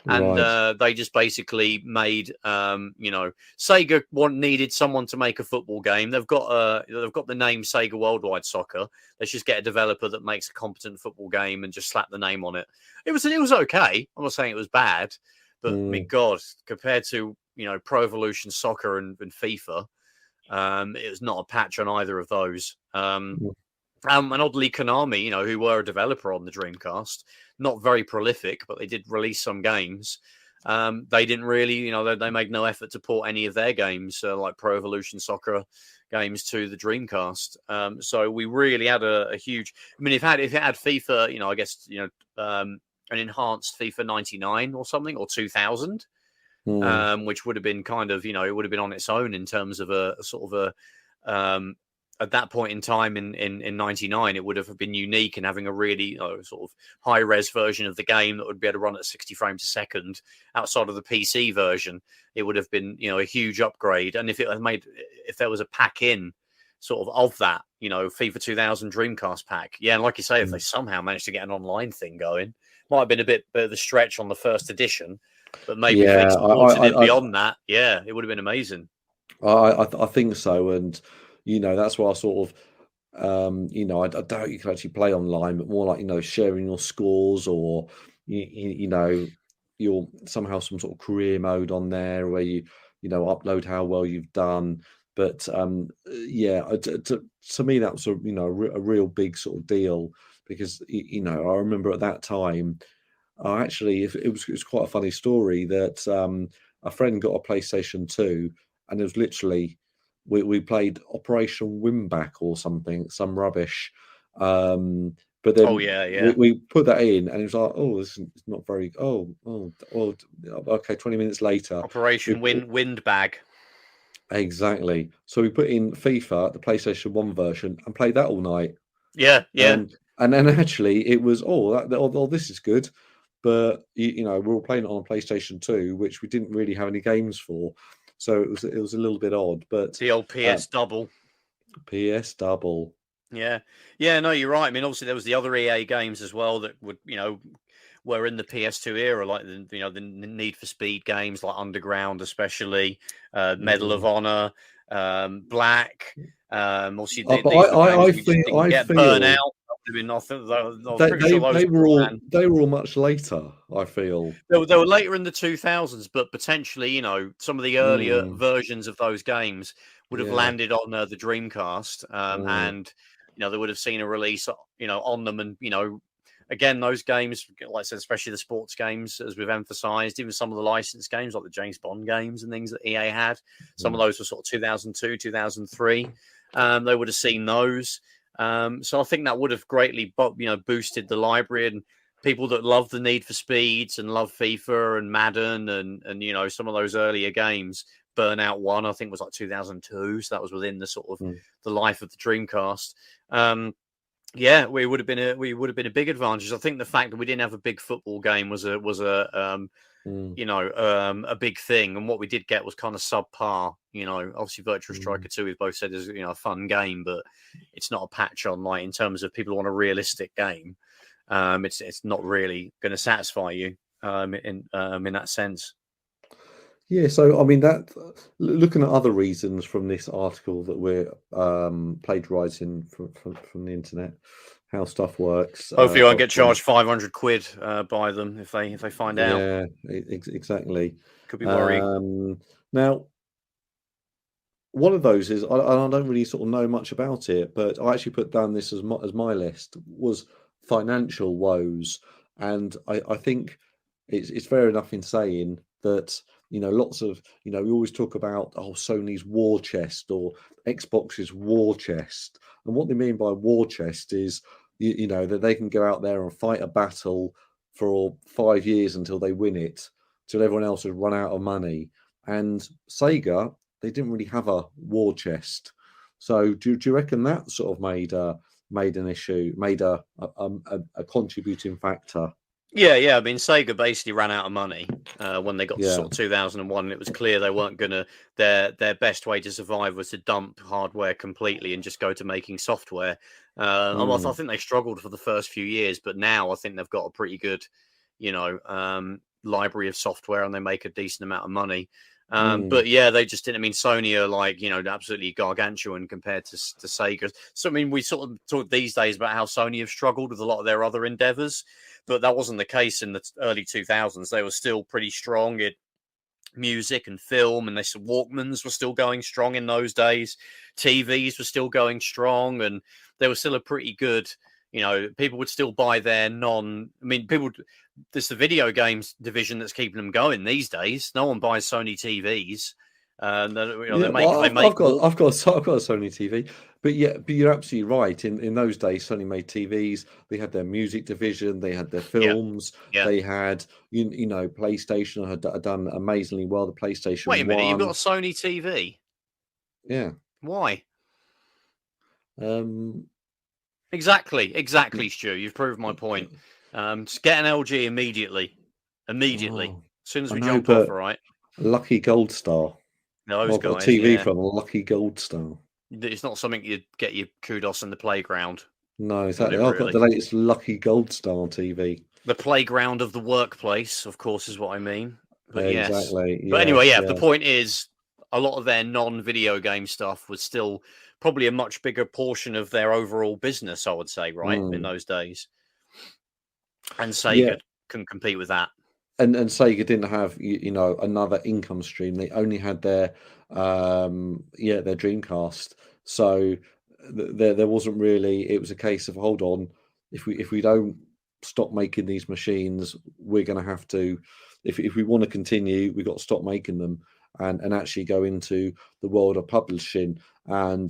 Speaker 1: And they just basically made, Sega needed someone to make a football game. They've got the name Sega Worldwide Soccer. Let's just get a developer that makes a competent football game and just slap the name on it. It was okay. I'm not saying it was bad. But, I mean, God, compared to, Pro Evolution Soccer and FIFA, it was not a patch on either of those. And oddly, Konami, who were a developer on the Dreamcast, not very prolific, but they did release some games. They didn't really, they made no effort to port any of their games, like Pro Evolution Soccer games, to the Dreamcast. So we really had a huge... I mean, if it had FIFA, I guess, an enhanced FIFA 99 or something, or 2000, which would have been kind of, it would have been on its own in terms of a sort of at that point in time in 99, it would have been unique in having a really sort of high res version of the game that would be able to run at 60 frames a second outside of the PC version. It would have been, a huge upgrade. And if there was a pack in sort of that, FIFA 2000 Dreamcast pack. Yeah. And like you say, if they somehow managed to get an online thing going, might have been a bit of a stretch on the first edition, but maybe if they supported it beyond that, it would have been amazing.
Speaker 2: I think so, and that's why I sort of, I doubt you can actually play online, but more like sharing your scores, or you're somehow some sort of career mode on there where you upload how well you've done. But to me that was a real big sort of deal. Because I remember at that time, actually, it was quite a funny story that a friend got a PlayStation 2, and it was literally we played Operation Wimback or something, some rubbish. But then we put that in, and it was like, this is not very. Okay. 20 minutes later,
Speaker 1: Operation Windbag.
Speaker 2: Exactly. So we put in FIFA, the PlayStation 1 version, and played that all night.
Speaker 1: Yeah.
Speaker 2: And then actually it was, this is good. But, we were playing it on a PlayStation 2, which we didn't really have any games for. So it was a little bit odd. But
Speaker 1: the old PS double.
Speaker 2: PS double.
Speaker 1: Yeah. Yeah, no, you're right. I mean, obviously there was the other EA games as well that would, were in the PS2 era, like the Need for Speed games, like Underground, especially, Medal of Honor, Black. Also,
Speaker 2: I feel
Speaker 1: Burnout.
Speaker 2: They were all much later. I feel
Speaker 1: they were later in the 2000s, but potentially, some of the earlier versions of those games would have landed on the Dreamcast, and they would have seen a release, on them, and again, those games, like I said, especially the sports games, as we've emphasized, even some of the licensed games like the James Bond games and things that EA had, some of those were sort of 2002, 2003. They would have seen those. So I think that would have greatly, boosted the library, and people that love the Need for Speeds and love FIFA and Madden and some of those earlier games. Burnout 1, I think, was like 2002, so that was within the sort of the life of the Dreamcast. We would have been a big advantage. I think the fact that we didn't have a big football game was a big thing, and what we did get was kind of subpar. Obviously Virtua Striker 2, we've both said, is a fun game, but it's not a patch on, like, in terms of people who want a realistic game. It's not really going to satisfy you in that sense.
Speaker 2: Yeah, so I mean that looking at other reasons from this article that we're plagiarizing from the internet, how stuff works.
Speaker 1: Hopefully, you won't get charged 500 quid by them if they find out.
Speaker 2: Yeah, exactly.
Speaker 1: Could be worrying.
Speaker 2: Now, one of those is I don't really sort of know much about it, but I actually put down this as my list was financial woes, and I think it's fair enough in saying that lots of we always talk about Sony's war chest or Xbox's war chest, and what they mean by war chest is that they can go out there and fight a battle for 5 years until they win it, till everyone else has run out of money, and Sega, they didn't really have a war chest. So do you reckon that sort of made an issue, made a contributing factor?
Speaker 1: Yeah. I mean, Sega basically ran out of money when they got to
Speaker 2: Yeah.
Speaker 1: sort of 2001, and it was clear they weren't gonna. Their best way to survive was to dump hardware completely and just go to making software. I think they struggled for the first few years, but now I think they've got a pretty good, library of software, and they make a decent amount of money. But yeah, they just didn't. I mean, Sony are like, absolutely gargantuan compared to Sega. So I mean, we sort of talk these days about how Sony have struggled with a lot of their other endeavors, but that wasn't the case in the early 2000s. They were still pretty strong in music and film, and Walkmans were still going strong in those days. TVs were still going strong, and they were still a pretty good. People would still buy their There's the video games division that's keeping them going these days. No one buys Sony TVs.
Speaker 2: I've got a Sony TV, but you're absolutely right. In those days, Sony made TVs. They had their music division. They had their films.
Speaker 1: Yeah.
Speaker 2: They had PlayStation had done amazingly well. The PlayStation.
Speaker 1: Wait a minute,
Speaker 2: 1.
Speaker 1: you've got a Sony TV.
Speaker 2: Yeah.
Speaker 1: Why?
Speaker 2: Exactly,
Speaker 1: Stu. You've proved my point. Just get an LG immediately. As soon as we jump off, all right?
Speaker 2: Lucky Gold Star.
Speaker 1: Those
Speaker 2: I've got a TV from Lucky Gold Star.
Speaker 1: It's not something you'd get your kudos in the playground.
Speaker 2: No, exactly. I've got the latest Lucky Gold Star TV.
Speaker 1: The playground of the workplace, of course, is what I mean. But
Speaker 2: exactly.
Speaker 1: Yes. But anyway, the point is a lot of their non-video game stuff was still probably a much bigger portion of their overall business, I would say, right, in those days. And Sega can compete with that.
Speaker 2: And Sega didn't have another income stream. They only had their Dreamcast. So there wasn't really. It was a case of hold on, if we don't stop making these machines, we're going to have to. If we want to continue, we've got to stop making them and actually go into the world of publishing. And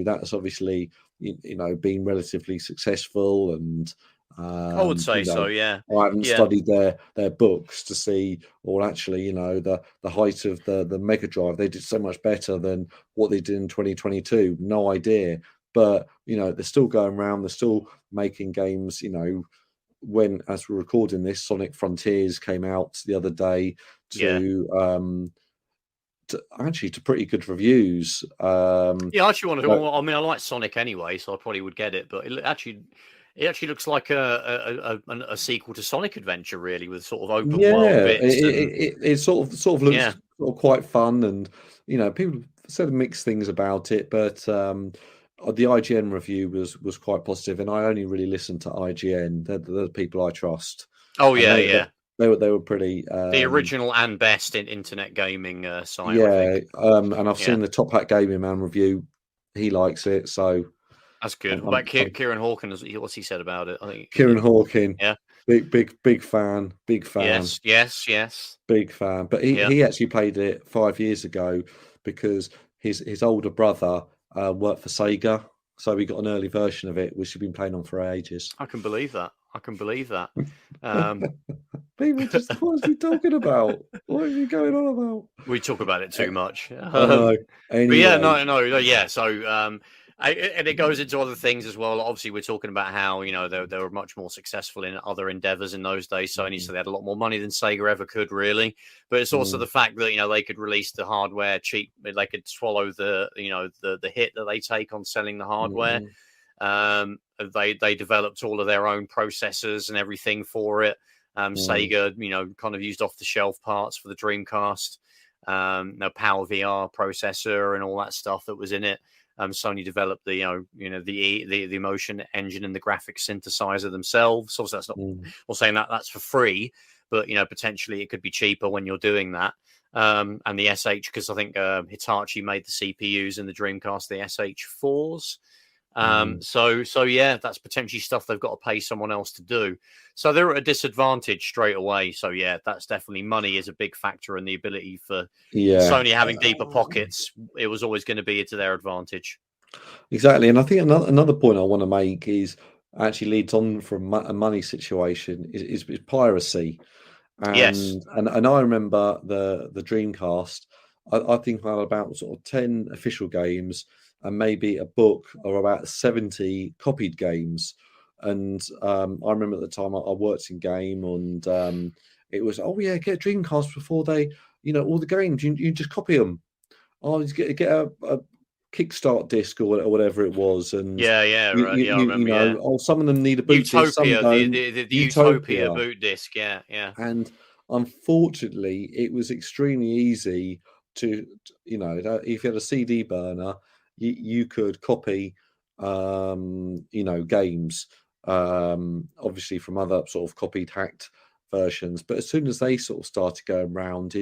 Speaker 2: that's obviously been relatively successful and.
Speaker 1: I would say so, yeah.
Speaker 2: I haven't studied their books to see, or actually, the height of the Mega Drive. They did so much better than what they did in 2022. No idea, but they're still going around. They're still making games. When as we're recording this, Sonic Frontiers came out the other day to pretty good reviews.
Speaker 1: I actually want to. I mean, I like Sonic anyway, so I probably would get it. But it actually looks like a sequel to Sonic Adventure, really, with sort of open world bits.
Speaker 2: It sort of looks sort of quite fun, and people said mixed things about it, but the IGN review was quite positive, and I only really listen to IGN. They're the people I trust.
Speaker 1: Oh yeah.
Speaker 2: They were pretty
Speaker 1: the original and best in internet gaming site.
Speaker 2: Yeah, and I've seen the Top Hat Gaming Man review. He likes it, so.
Speaker 1: That's good. What about Kieran Hawkins? What's he said about it? I think
Speaker 2: Kieran Hawkins. Yeah, big fan.
Speaker 1: Yes.
Speaker 2: Big fan. But he actually played it 5 years ago because his older brother worked for Sega, so we got an early version of it, which he's been playing on for ages.
Speaker 1: I can believe that.
Speaker 2: People just, what is he talking about? What are you going on about?
Speaker 1: We talk about it too much.
Speaker 2: Anyway.
Speaker 1: But no. Yeah. So. And it goes into other things as well. Obviously, we're talking about how they were much more successful in other endeavors in those days. Sony, so they had a lot more money than Sega ever could, really. But it's also the fact that they could release the hardware cheap. They could swallow the hit that they take on selling the hardware. They developed all of their own processors and everything for it. Sega, kind of used off the shelf parts for the Dreamcast. no Power VR processor and all that stuff that was in it. Sony developed the motion engine and the graphics synthesizer themselves. Also, that's not I'm saying that's for free, but potentially it could be cheaper when you're doing that. And the SH, because I think Hitachi made the CPUs in the Dreamcast, the SH4s. So yeah, that's potentially stuff they've got to pay someone else to do. So they're at a disadvantage straight away. So yeah, that's definitely money is a big factor in the ability for Sony having deeper pockets. It was always going to be to their advantage.
Speaker 2: Exactly, and I think another point I want to make is actually leads on from a money situation is piracy. And I remember the Dreamcast. I think I had about sort of 10 official games and maybe a book or about 70 copied games. And I remember at the time I worked in game, and it was get Dreamcast before they all the games you just copy them. Get a Kickstart disc or whatever it was, and some of them need a boot disc, some don't.
Speaker 1: The Utopia boot disc,
Speaker 2: and unfortunately it was extremely easy to if you had a CD burner, you could copy games obviously from other sort of copied hacked versions. But as soon as they sort of started going round,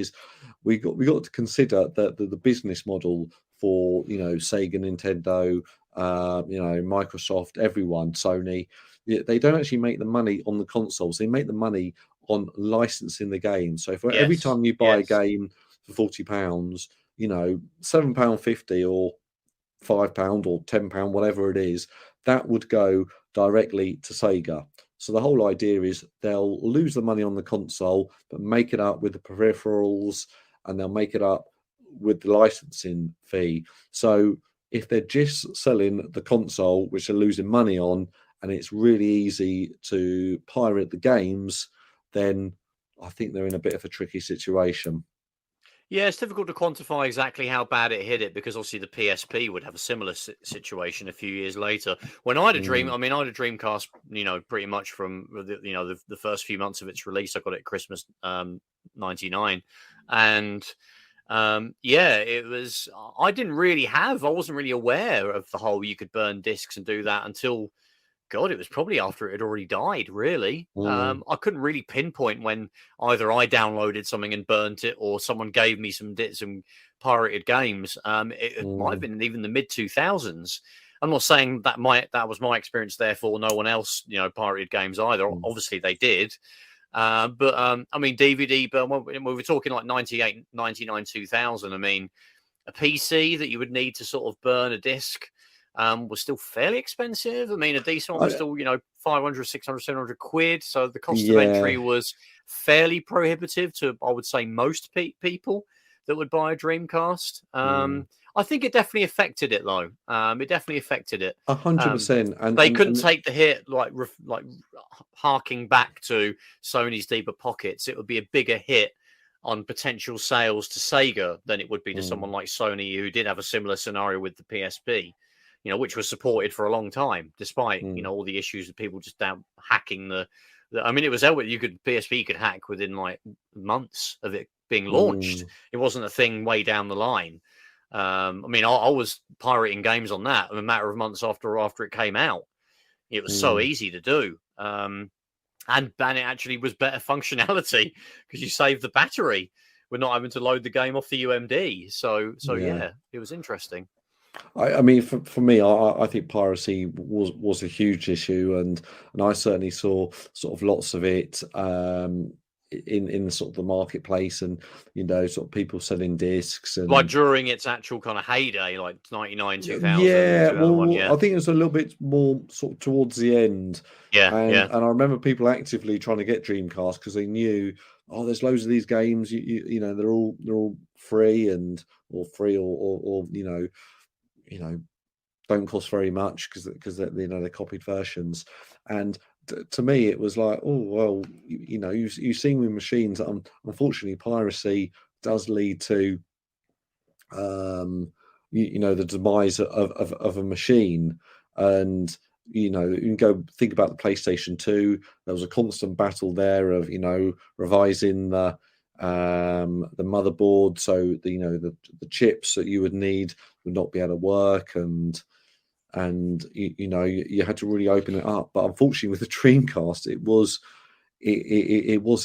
Speaker 2: we got to consider that the business model for Sega, Nintendo, Microsoft, everyone, Sony, they don't actually make the money on the consoles. They make the money on licensing the game. So for every time you buy a game for £40, £7.50 or £5 or £10, whatever it is, that would go directly to Sega. So the whole idea is they'll lose the money on the console, but make it up with the peripherals, and they'll make it up with the licensing fee. So if they're just selling the console, which they're losing money on, and it's really easy to pirate the games, then I think they're in a bit of a tricky situation.
Speaker 1: Yeah, it's difficult to quantify exactly how bad it hit it, because obviously the PSP would have a similar situation a few years later. When I had a Dreamcast, pretty much from the first few months of its release. I got it at Christmas '99, and it was. I wasn't really aware of the whole you could burn discs and do that until. God, it was probably after it had already died, really. I couldn't really pinpoint when either I downloaded something and burnt it or someone gave me some pirated games. It might have been even the mid-2000s. I'm not saying that was my experience, therefore no one else, pirated games either. Obviously they did. But DVD, but when we were talking like 98, 99, 2000, a PC that you would need to sort of burn a disc was still fairly expensive. A decent one was still, 500, 600, 700 quid. So the cost of entry was fairly prohibitive to, I would say, most people that would buy a Dreamcast. I think it definitely affected it, though. It definitely affected it.
Speaker 2: 100%.
Speaker 1: And they couldn't take the hit, like harking back to Sony's deeper pockets. It would be a bigger hit on potential sales to Sega than it would be to someone like Sony, who did have a similar scenario with the PSP. Which was supported for a long time, despite all the issues of people just hacking it was PSP could hack within like months of it being launched. It wasn't a thing way down the line. I was pirating games on that in a matter of months after it came out. It was so easy to do, and it actually was better functionality because you saved the battery. We're not having to load the game off the UMD. So it was interesting.
Speaker 2: For me, I think piracy was a huge issue, and I certainly saw sort of lots of it in sort of the marketplace, and sort of people selling discs, and
Speaker 1: like during its actual kind of heyday, like 99, 2000.
Speaker 2: I think it was a little bit more sort of towards the end. And I remember people actively trying to get Dreamcast because they knew, there's loads of these games, they're all free or don't cost very much because they're copied versions. And to me, it was like, you've seen with machines that unfortunately piracy does lead to the demise of a machine. And you can go think about the PlayStation 2. There was a constant battle there of revising the the motherboard, so the chips that you would need would not be able to work, and you had to really open it up. But unfortunately, with the Dreamcast, it was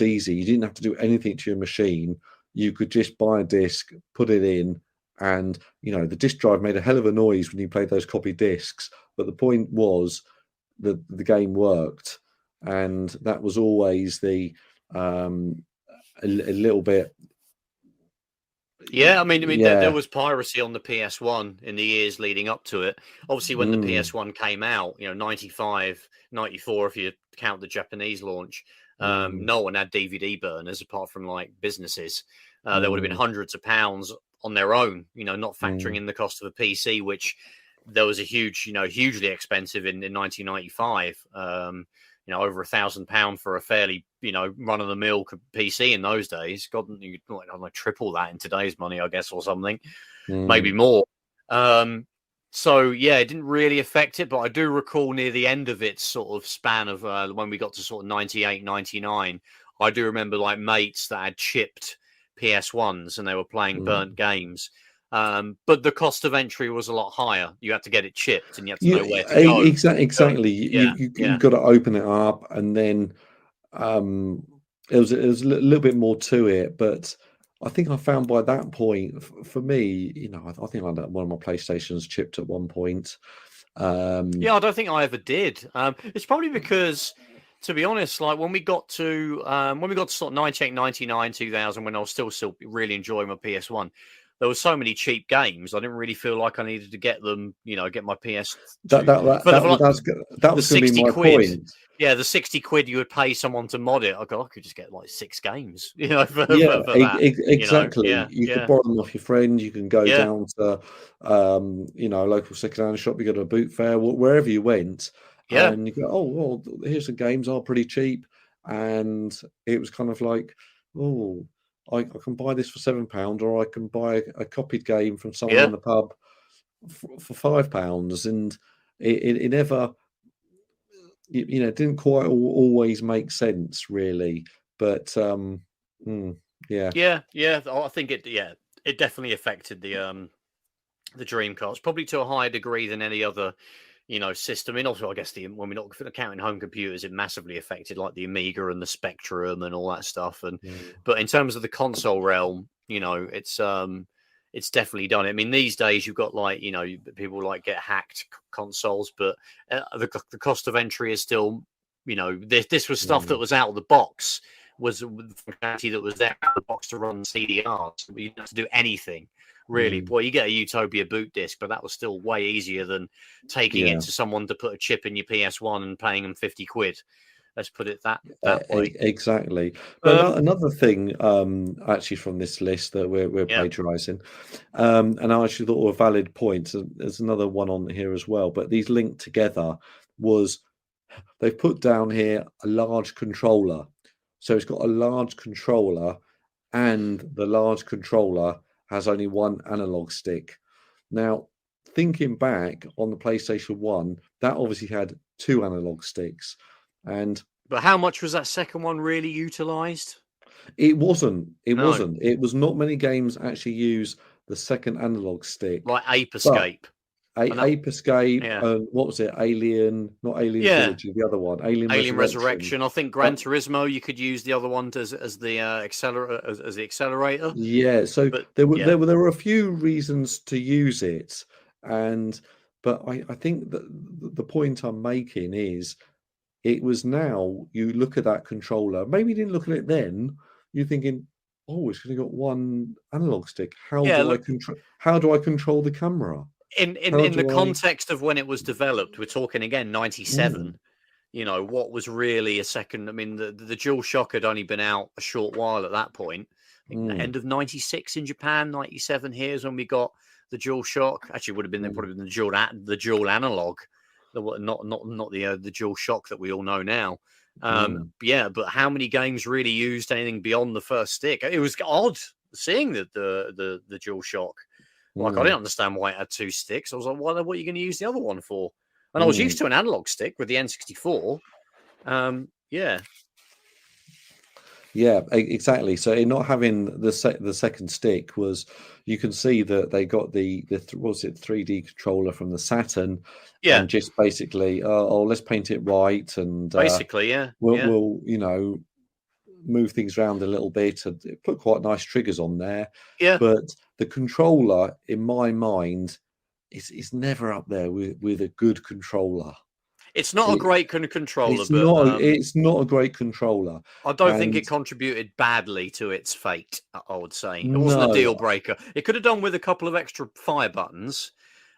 Speaker 2: easy. You didn't have to do anything to your machine. You could just buy a disc, put it in, and the disc drive made a hell of a noise when you played those copy discs. But the point was that the game worked, and that was always a little bit.
Speaker 1: Yeah, I mean, there was Piracy on the PS1 in the years leading up to it. Obviously, when the PS1 came out, 95, 94, if you count the Japanese launch, no one had DVD burners apart from like businesses. There would have been hundreds of pounds on their own, not factoring in the cost of a PC, which there was a huge, hugely expensive in 1995. Over £1,000 for a fairly, run of the mill PC in those days. God, you'd like triple that in today's money, I guess, or something, maybe more. So yeah, it didn't really affect it, but I do recall near the end of its sort of span of when we got to sort of 98, 99, I do remember like mates that had chipped PS1s and they were playing burnt games. But the cost of entry was a lot higher. You had to get it chipped, and you had to know where to go.
Speaker 2: Exactly. You've got to open it up, and then it was a little bit more to it. But I think I found by that point, for me, I think I had one of my PlayStations chipped at one point.
Speaker 1: I don't think I ever did. It's probably because, to be honest, like when we got to sort of 98, 99, 2000, when I was still really enjoying my PS1. There were so many cheap games. I didn't really feel like I needed to get them, get my PS.
Speaker 2: That was going to be my point.
Speaker 1: Yeah, the 60 quid you would pay someone to mod it. I could just get like 6 games, for
Speaker 2: exactly.
Speaker 1: that.
Speaker 2: You could borrow them off your friend. You can go down to, local second-hand shop. You go to a boot fair, wherever you went.
Speaker 1: Yeah.
Speaker 2: And you go, oh, well, here's some games are pretty cheap. And it was kind of like, oh, I can buy this for £7, or I can buy a copied game from someone in the pub for £5, and it never, didn't quite always make sense, really. But I
Speaker 1: think it definitely affected the Dreamcast, probably to a higher degree than any other. System. And also, I guess when we're not counting home computers, it massively affected like the Amiga and the Spectrum and all that stuff. And but in terms of the console realm, it's definitely done it. I mean, these days you've got like people like get hacked consoles, but the cost of entry is still this was stuff that was out of the box, was the functionality that was there out of the box to run CDRs. You didn't have to do anything. Really, boy, you get a Utopia boot disc, but that was still way easier than taking it to someone to put a chip in your PS1 and paying them 50 quid. Let's put it that way.
Speaker 2: Exactly. But another thing, actually, from this list that we're plagiarizing, and I actually thought were valid points. There's another one on here as well, but these linked together was they've put down here a large controller. So it's got a large controller, and the large controller has only one analog stick. Now, thinking back on the PlayStation 1, that obviously had 2 analog sticks.
Speaker 1: But how much was that second one really utilized?
Speaker 2: It wasn't. It was not many games actually use the second analog stick.
Speaker 1: Like Ape Escape.
Speaker 2: Ape Escape, what was it? Not Alien Trilogy, the other one, Alien Resurrection.
Speaker 1: I think Gran Turismo, you could use the other one as the accelerator.
Speaker 2: Yeah, so there were a few reasons to use it, but I think that the point I'm making is it was now you look at that controller. Maybe you didn't look at it then. You're thinking, oh, it's only got one analog stick. How do I control the camera?
Speaker 1: In the context of when it was developed, we're talking again 97. What was really a second? I mean, the DualShock had only been out a short while at that point. I think the end of 96 in Japan, 97 here is when we got the DualShock. Actually, would have been probably the dual analog, not the DualShock that we all know now. But how many games really used anything beyond the first stick? It was odd seeing the DualShock. Like, I didn't understand why it had 2 sticks. I was like, what are you going to use the other one for? And I was used to an analog stick with the N64.
Speaker 2: Yeah, exactly. So in not having the second stick was, you can see that they got the what was it, 3D controller from the Saturn,
Speaker 1: Yeah,
Speaker 2: and just basically, let's paint it white, and
Speaker 1: basically, yeah,
Speaker 2: we'll move things around a little bit, and it put quite nice triggers on there.
Speaker 1: yeah.
Speaker 2: But the controller, in my mind, is never up there with a good controller.
Speaker 1: It's not a great controller,
Speaker 2: It's
Speaker 1: but
Speaker 2: not. It's not a great controller.
Speaker 1: I don't think
Speaker 2: And
Speaker 1: it contributed badly to its fate. I would say it wasn't a deal
Speaker 2: no,
Speaker 1: breaker. It could have done with a couple of extra fire buttons.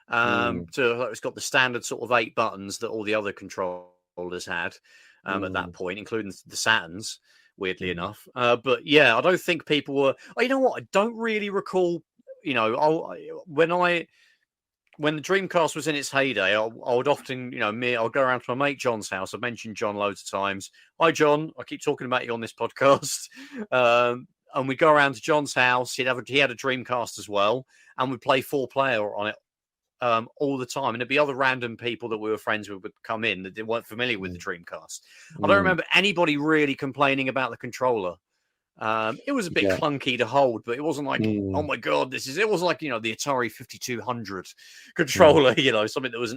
Speaker 1: It's got the standard sort of 8 buttons that all the other controllers had at that point, including the Saturns. Weirdly enough, but yeah, I don't think people were. Oh, you know what? I don't really recall. When the Dreamcast was in its heyday, I would often, I'll go around to my mate John's house. I've mentioned John loads of times. Hi, John. I keep talking about you on this podcast. And we'd go around to John's house. He had a Dreamcast as well, and we'd play 4-player on it all the time. And there'd be other random people that we were friends with would come in that weren't familiar with the Dreamcast. I don't remember anybody really complaining about the controller. It was a bit clunky to hold, but it wasn't like, oh my god, it wasn't like, the Atari 5200 controller, something that was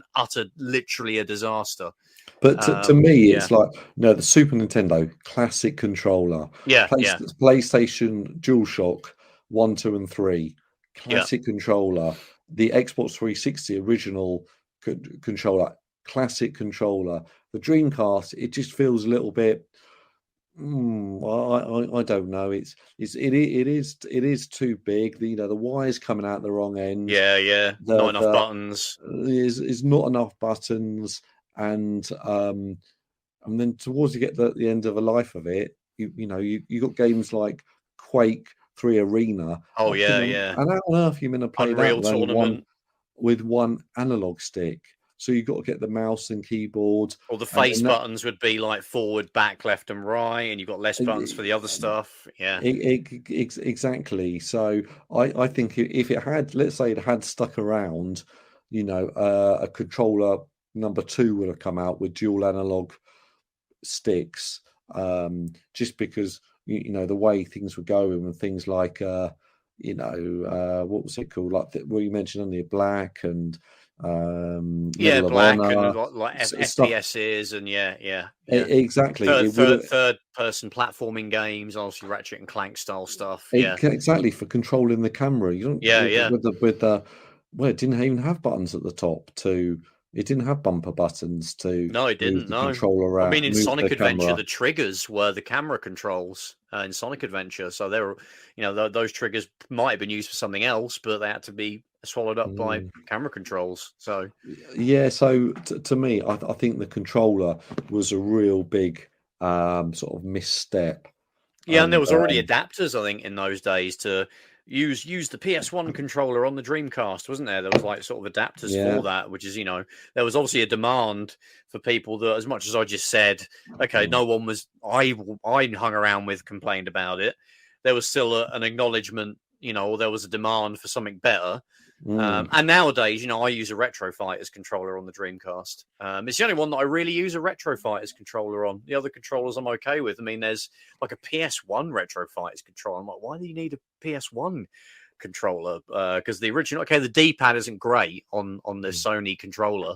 Speaker 1: literally a disaster.
Speaker 2: But to me, it's like, no, the Super Nintendo classic controller, PlayStation DualShock 1, 2, and 3, classic controller, the Xbox 360 original controller, classic controller, the Dreamcast, it just feels a little bit. I don't know. It is too big. The wires coming out the wrong end.
Speaker 1: Yeah. Not enough buttons.
Speaker 2: Is not enough buttons, and then towards the end of the life of it, you got games like Quake 3 Arena.
Speaker 1: Oh yeah.
Speaker 2: And how on earth are you going to play
Speaker 1: Unreal
Speaker 2: that
Speaker 1: Tournament
Speaker 2: with one analog stick? So you've got to get the mouse and keyboard.
Speaker 1: Or the face buttons would be like forward, back, left, and right, and you've got less buttons for the other stuff. Yeah,
Speaker 2: exactly. So I think if it had, let's say, it had stuck around, a controller number 2 would have come out with dual analog sticks, just because the way things were going, and things like what was it called, like what you mentioned earlier, Black and
Speaker 1: Black and like FPSs and
Speaker 2: exactly,
Speaker 1: third person platforming games, obviously Ratchet and Clank style stuff.
Speaker 2: Exactly, for controlling the camera. You don't with the it didn't even have buttons at the top it didn't have bumper buttons to
Speaker 1: it didn't
Speaker 2: control around.
Speaker 1: I mean, in Sonic Adventure, the triggers were the camera controls in Sonic Adventure, so they were, those triggers might have been used for something else, but they had to be swallowed up by camera controls. So
Speaker 2: so to me, I think the controller was a real big sort of misstep.
Speaker 1: And there was already adapters, I think, in those days to use the PS1 controller on the Dreamcast, wasn't there? There was like sort of adapters for that, which is, there was obviously a demand for people that, as much as I just said, okay, no one was, I hung around with, complained about it. There was still an acknowledgement, or there was a demand for something better. And nowadays, I use a Retro Fighters controller on the Dreamcast. It's the only one that I really use a Retro Fighters controller on. The other controllers I'm okay with. I mean, there's like a PS1 Retro Fighters controller. I'm like, why do you need a PS1 controller? Because the original, the D-pad isn't great on the Sony controller.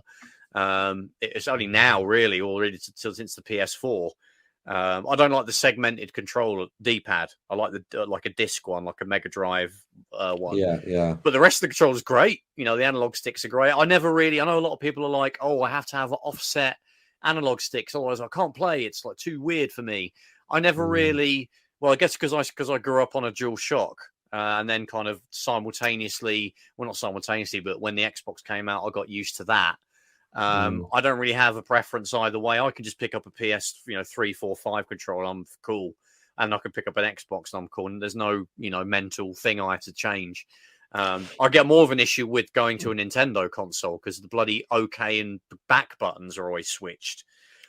Speaker 1: It's only now, really, already since the PS4. I don't like the segmented controller D-pad. I like like a disc one, like a Mega Drive one.
Speaker 2: Yeah.
Speaker 1: But the rest of the controller is great. The analog sticks are great. I know a lot of people are like, oh, I have to have offset analog sticks, otherwise I can't play. It's like too weird for me. I never really. Well, I guess because I grew up on a DualShock. And then kind of simultaneously, well, not simultaneously, but when the Xbox came out, I got used to that. I don't really have a preference either way. I can just pick up a PS, 3, 4, 5 controller. I'm cool. And I can pick up an Xbox and I'm cool. And there's no, mental thing I have to change. I get more of an issue with going to a Nintendo console because the bloody OK and back buttons are always switched.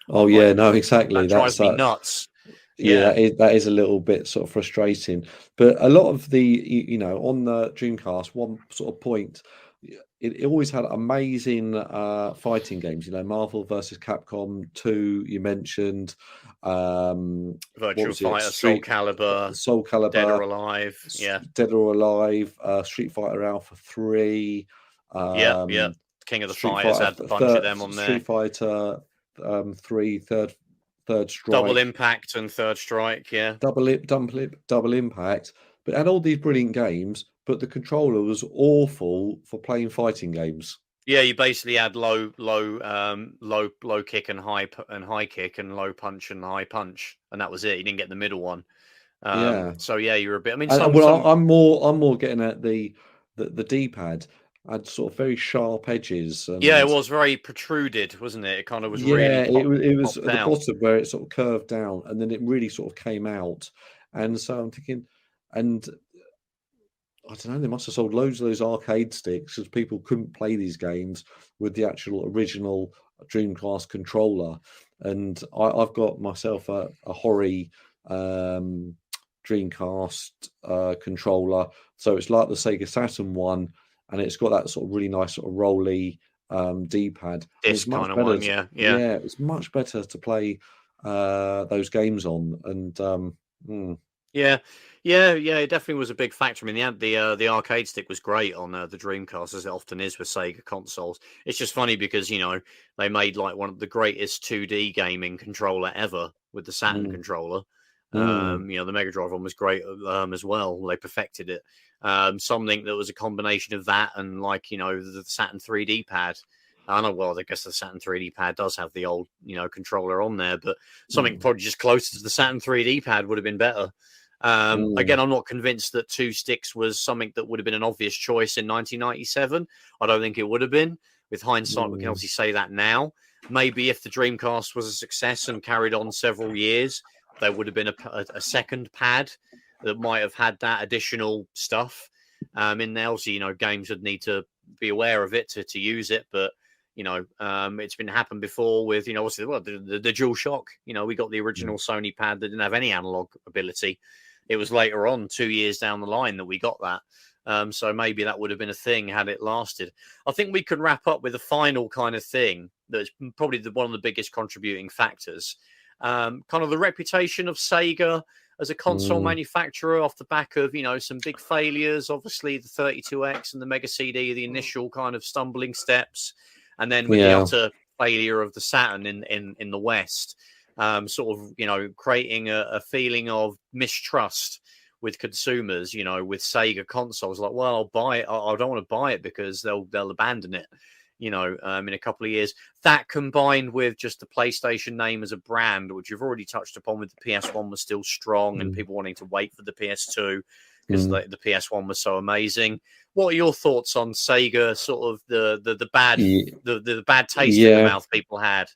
Speaker 2: Oh, yeah, no, exactly.
Speaker 1: That drives me nuts.
Speaker 2: Yeah, that is a little bit sort of frustrating. But a lot of the, on the Dreamcast, one sort of point it always had amazing fighting games. You know, Marvel versus Capcom 2. You mentioned what
Speaker 1: Virtual
Speaker 2: was it?
Speaker 1: Fighter, Soul Calibur,
Speaker 2: Soul
Speaker 1: Dead or
Speaker 2: Calibur,
Speaker 1: Alive. Yeah.
Speaker 2: Dead or Alive, Street Fighter Alpha 3,
Speaker 1: Yeah. Yeah. King of the
Speaker 2: Street
Speaker 1: Fighters
Speaker 2: Fighter
Speaker 1: had a bunch of them on there.
Speaker 2: Street Fighter 3, Third
Speaker 1: Double
Speaker 2: Strike,
Speaker 1: Impact and Third Strike. Yeah.
Speaker 2: Double Impact. But it had all these brilliant games, but the controller was awful for playing fighting games.
Speaker 1: Yeah, you basically had low kick and high kick, and low punch and high punch, and that was it. You didn't get the middle one.
Speaker 2: Yeah.
Speaker 1: So yeah, you're a bit. I mean,
Speaker 2: I'm more getting at the D-pad had sort of very sharp edges,
Speaker 1: yeah, it
Speaker 2: and
Speaker 1: was very protruded, wasn't it? It kind of was really
Speaker 2: yeah, it was at the
Speaker 1: down.
Speaker 2: bottom where it sort of curved down, and then it really sort of came out. And so I'm thinking, and I don't know, they must have sold loads of those arcade sticks because people couldn't play these games with the actual original Dreamcast controller. And I've got myself a Hori Dreamcast controller, so it's like the Sega Saturn one, and it's got that sort of really nice sort of rolly D-pad.
Speaker 1: Disc kind of one, yeah.
Speaker 2: It's much better to play those games on, and
Speaker 1: Yeah, it definitely was a big factor. I mean, the arcade stick was great on the Dreamcast, as it often is with Sega consoles. It's just funny because they made like one of the greatest 2D gaming controller ever with the Saturn controller. The Mega Drive one was great as well. They perfected it. Something that was a combination of that and the Saturn 3D pad. I know. Well, I guess the Saturn 3D pad does have the old controller on there, but something probably just closer to the Saturn 3D pad would have been better. Again, I'm not convinced that two sticks was something that would have been an obvious choice in 1997. I don't think it would have been. With hindsight, we can obviously say that now. Maybe if the Dreamcast was a success and carried on several years, there would have been a second pad that might have had that additional stuff in there. Obviously, games would need to be aware of it to use it, but it's been happened before with obviously the Dual Shock. We got the original Sony pad that didn't have any analog ability. It was later on, 2 years down the line, that we got that. So maybe that would have been a thing had it lasted. I think we could wrap up with a final kind of thing that's probably one of the biggest contributing factors. Kind of the reputation of Sega as a console manufacturer off the back of, some big failures. Obviously, the 32X and the Mega CD, the initial kind of stumbling steps. And then with the utter failure of the Saturn in the West, sort of, creating a feeling of mistrust with consumers, with Sega consoles. Like, well, I'll buy it. I don't want to buy it because they'll abandon it, in a couple of years. That combined with just the PlayStation name as a brand, which you've already touched upon with the PS1 was still strong and people wanting to wait for the PS2 because the PS1 was so amazing. What are your thoughts on Sega? Sort of the bad the bad taste in the mouth people had.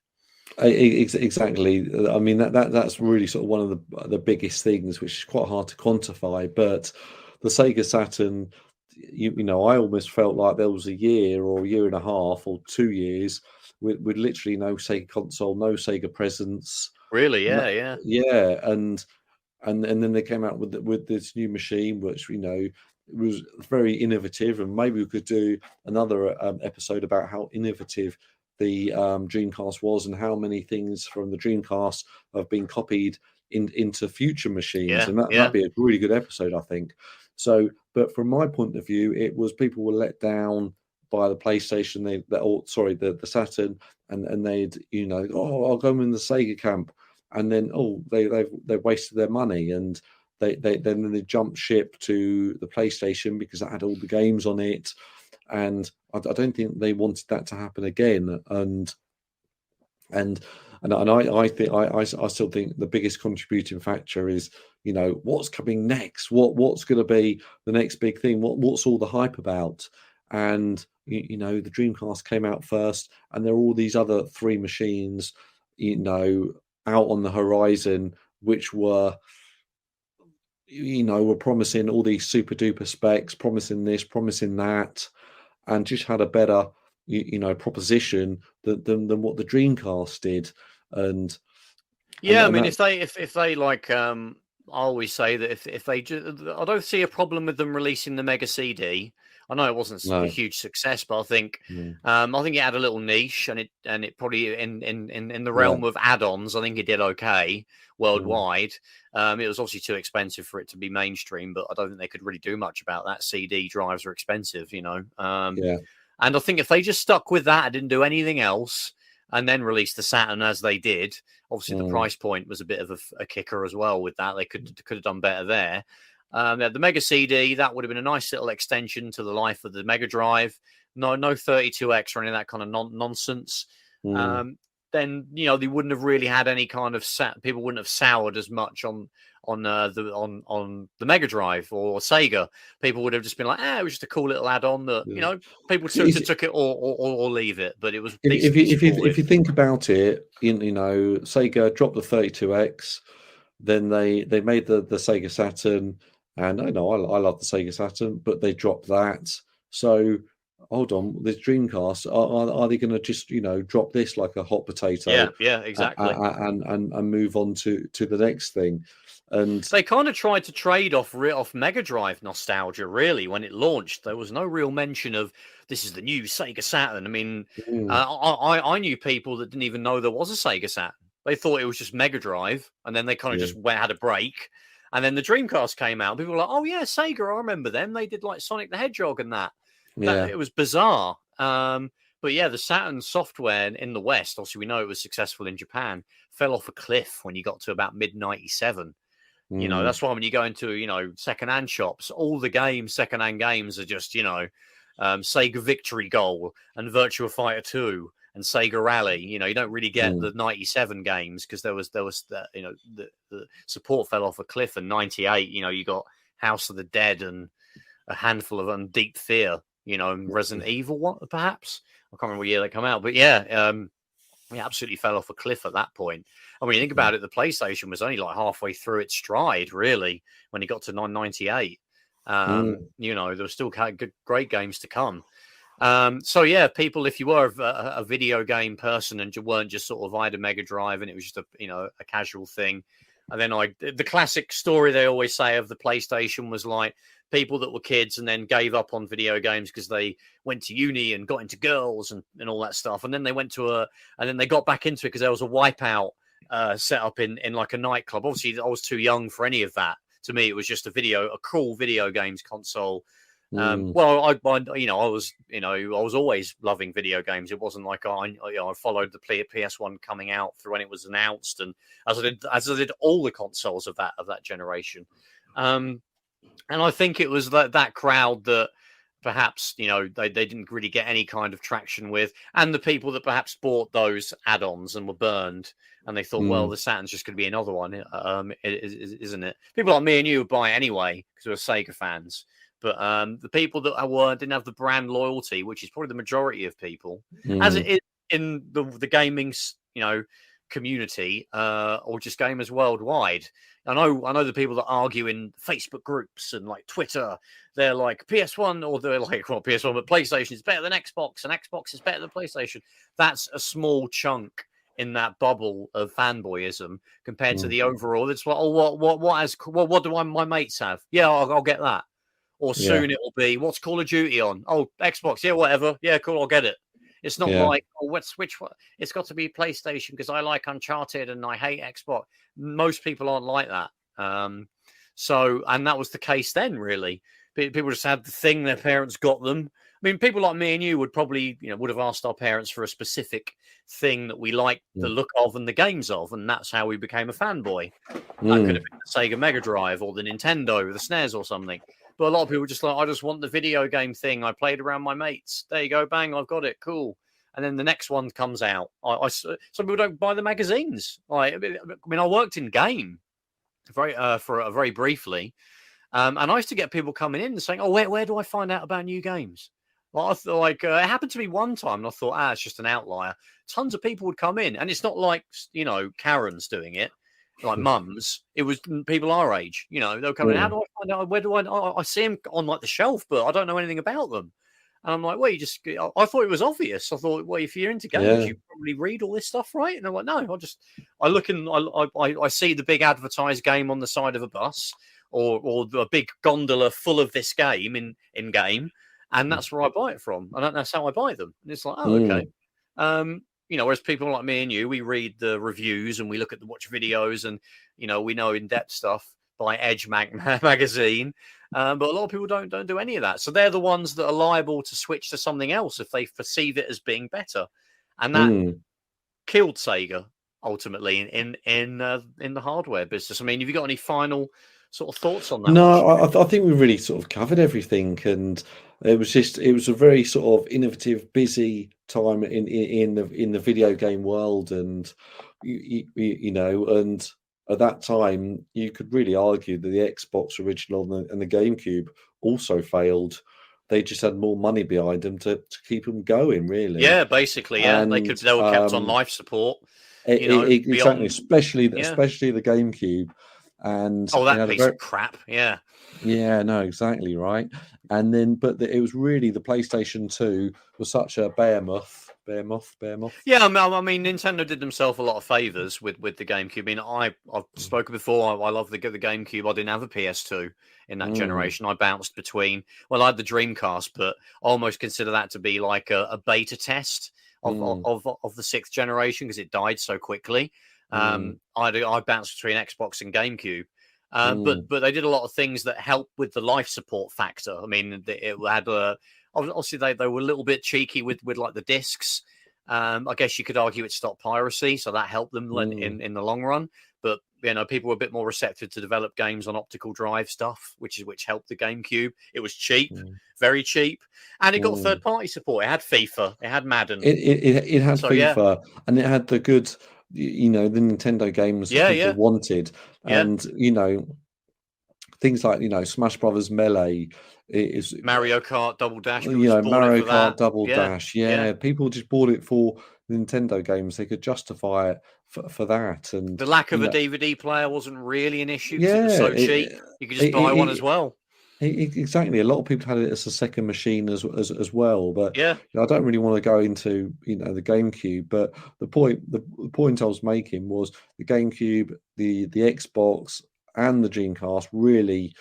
Speaker 2: Exactly. I mean that's really sort of one of the biggest things, which is quite hard to quantify. But the Sega Saturn, I almost felt like there was a year or a year and a half or 2 years with literally no Sega console, no Sega presence.
Speaker 1: Really? Yeah.
Speaker 2: And then they came out with this new machine, which was very innovative, and maybe we could do another episode about how innovative the Dreamcast was and how many things from the Dreamcast have been copied into future machines, and that'd be a really good episode, I think. So, but from my point of view, it was people were let down by the PlayStation, the Saturn, and they'd I'll go in the Sega camp. And then, they've wasted their money, and they jumped ship to the PlayStation because it had all the games on it, and I don't think they wanted that to happen again. And I think I still think the biggest contributing factor is what's coming next, what's going to be the next big thing, what's all the hype about, and the Dreamcast came out first, and there are all these other three machines, out on the horizon, which were promising all these super duper specs, promising this, promising that, and just had a better proposition than what the Dreamcast did. And
Speaker 1: I mean, if they like, I always say that if they I don't see a problem with them releasing the Mega CD. I know it wasn't a huge success, but I think it had a little niche, and it probably in the realm of add-ons, I think it did okay worldwide. It was obviously too expensive for it to be mainstream, but I don't think they could really do much about that. CD drives are expensive, you know. And I think if they just stuck with that and didn't do anything else, and then released the Saturn as they did, obviously the price point was a bit of a kicker as well with that. They could have done better there. The Mega CD, that would have been a nice little extension to the life of the Mega Drive. No 32X or any of that kind of nonsense. Then, you know, they wouldn't have really had any kind of people wouldn't have soured as much on the Mega Drive or Sega. People would have just been like, it was just a cool little add-on that, you know, people took it or leave it. But it was
Speaker 2: if you think about it, you know, Sega dropped the 32X, then they made the Sega Saturn, and I love the Sega Saturn, but they dropped that. So hold on, this Dreamcast, are they going to just, you know, drop this like a hot potato?
Speaker 1: Yeah, exactly.
Speaker 2: And move on to the next thing. And
Speaker 1: they kind of tried to trade off Mega Drive nostalgia, really. When it launched, there was no real mention of this is the new Sega Saturn. I mean, I knew people that didn't even know there was a Sega Saturn. They thought it was just Mega Drive, and then they kind of just had a break. And then the Dreamcast came out. People were like, oh, yeah, Sega, I remember them. They did like Sonic the Hedgehog and that. It was bizarre. But yeah, the Saturn software in the West, obviously we know it was successful in Japan, fell off a cliff when you got to about mid-97. You know, that's why when you go into, you know, secondhand shops, all the secondhand games are just, you know, Sega Victory Goal and Virtua Fighter 2 and Sega Rally. You know, you don't really get the 97 games because there was the, you know, the support fell off a cliff. And 98, you know, you got House of the Dead and a handful of Deep Fear, you know, and Resident Evil, perhaps. I can't remember what year they come out, but yeah, it absolutely fell off a cliff at that point. And when you think about it, the PlayStation was only like halfway through its stride, really, when it got to 998. You know, there were still great games to come. So yeah, people, if you were a video game person and you weren't just sort of I had a Mega Drive and it was just a casual thing, and then the classic story they always say of the PlayStation was like people that were kids and then gave up on video games because they went to uni and got into girls and all that stuff, and then they went and then they got back into it because there was a Wipeout set up in like a nightclub. Obviously, I was too young for any of that. To me, it was just a cool video games console. Well, I was always loving video games. It wasn't like I followed the PS1 coming out through when it was announced, and as I did all the consoles of that generation. And I think it was that crowd that perhaps, you know, they didn't really get any kind of traction with, and the people that perhaps bought those add-ons and were burned, and they thought, well, the Saturn's just going to be another one, isn't it? People like me and you would buy it anyway because we were Sega fans. But the people that didn't have the brand loyalty, which is probably the majority of people, as it is in the gaming, you know, community, or just gamers worldwide. I know the people that argue in Facebook groups and like Twitter, they're like PS1, or they're like, well, PS1, but PlayStation is better than Xbox, and Xbox is better than PlayStation. That's a small chunk in that bubble of fanboyism compared to the overall. It's like, oh, what do my mates have? Yeah, I'll get that. Or soon it will be, what's Call of Duty on? Oh, Xbox. Yeah, whatever. Yeah, cool. I'll get it. It's not like, which one? It's got to be PlayStation because I like Uncharted and I hate Xbox. Most people aren't like that. And that was the case then, really. People just had the thing their parents got them. I mean, people like me and you would probably, would have asked our parents for a specific thing that we liked the look of and the games of, and that's how we became a fanboy. That could have been the Sega Mega Drive or the Nintendo, the SNES or something. But a lot of people were just like, I just want the video game thing. I played around my mates. There you go, bang, I've got it, cool. And then the next one comes out. Some people don't buy the magazines. I worked in game very briefly, and I used to get people coming in and saying, "Oh, where do I find out about new games?" Well, I thought, it happened to me one time, and I thought, it's just an outlier. Tons of people would come in, and it's not like Karen's doing it, like mums. It was people our age. They'll come in. How do I find out? Where do I see them on like the shelf, but I don't know anything about them. And I'm like, well, I thought it was obvious. I thought, well, if you're into games, you probably read all this stuff, right? And I'm like, no, I look and I see the big advertised game on the side of a bus or a big gondola full of this game in game. and that's where I buy it from, and that's how I buy them. And it's like, oh, okay. Whereas people like me and you, we read the reviews and we look at the watch videos, and we know in-depth stuff by Edge magazine. But a lot of people don't do any of that. So they're the ones that are liable to switch to something else if they perceive it as being better, and that killed Sega ultimately in the hardware business. I mean, have you got any final sort of thoughts on that?
Speaker 2: No, I think we really sort of covered everything, and it was a very sort of innovative, busy time in the video game world, and and at that time you could really argue that the Xbox original and the GameCube also failed. They just had more money behind them to keep them going, really.
Speaker 1: Yeah, basically, yeah.
Speaker 2: And,
Speaker 1: they were kept on life support.
Speaker 2: Exactly,
Speaker 1: beyond...
Speaker 2: especially the GameCube. And
Speaker 1: that piece of crap, yeah.
Speaker 2: Yeah, no, exactly right. And then, it was really the PlayStation 2 was such a behemoth.
Speaker 1: Yeah, I mean, Nintendo did themselves a lot of favors with the GameCube. I mean, I've spoken before. I love the GameCube. I didn't have a PS2 in that generation. I bounced between. Well, I had the Dreamcast, but I almost consider that to be like a beta test of the sixth generation because it died so quickly. I bounced between Xbox and GameCube. But they did a lot of things that helped with the life support factor. I mean, it had obviously they were a little bit cheeky with like the discs. I guess you could argue it stopped piracy, so that helped them in the long run. But people were a bit more receptive to develop games on optical drive stuff, which helped the GameCube. It was cheap, very cheap, and it got third party support. It had FIFA, it had Madden.
Speaker 2: It had FIFA, and it had the good. The Nintendo games that people wanted, and things like Smash Brothers Melee, is
Speaker 1: Mario Kart Double Dash.
Speaker 2: Mario Kart Double Dash. Yeah, people just bought it for Nintendo games. They could justify it for that, and
Speaker 1: the lack of a DVD player wasn't really an issue because it was so cheap. You could just buy one as well.
Speaker 2: Exactly. A lot of people had it as a second machine as well, but I don't really want to go into the GameCube. But the point I was making was the GameCube, the Xbox, and the Dreamcast really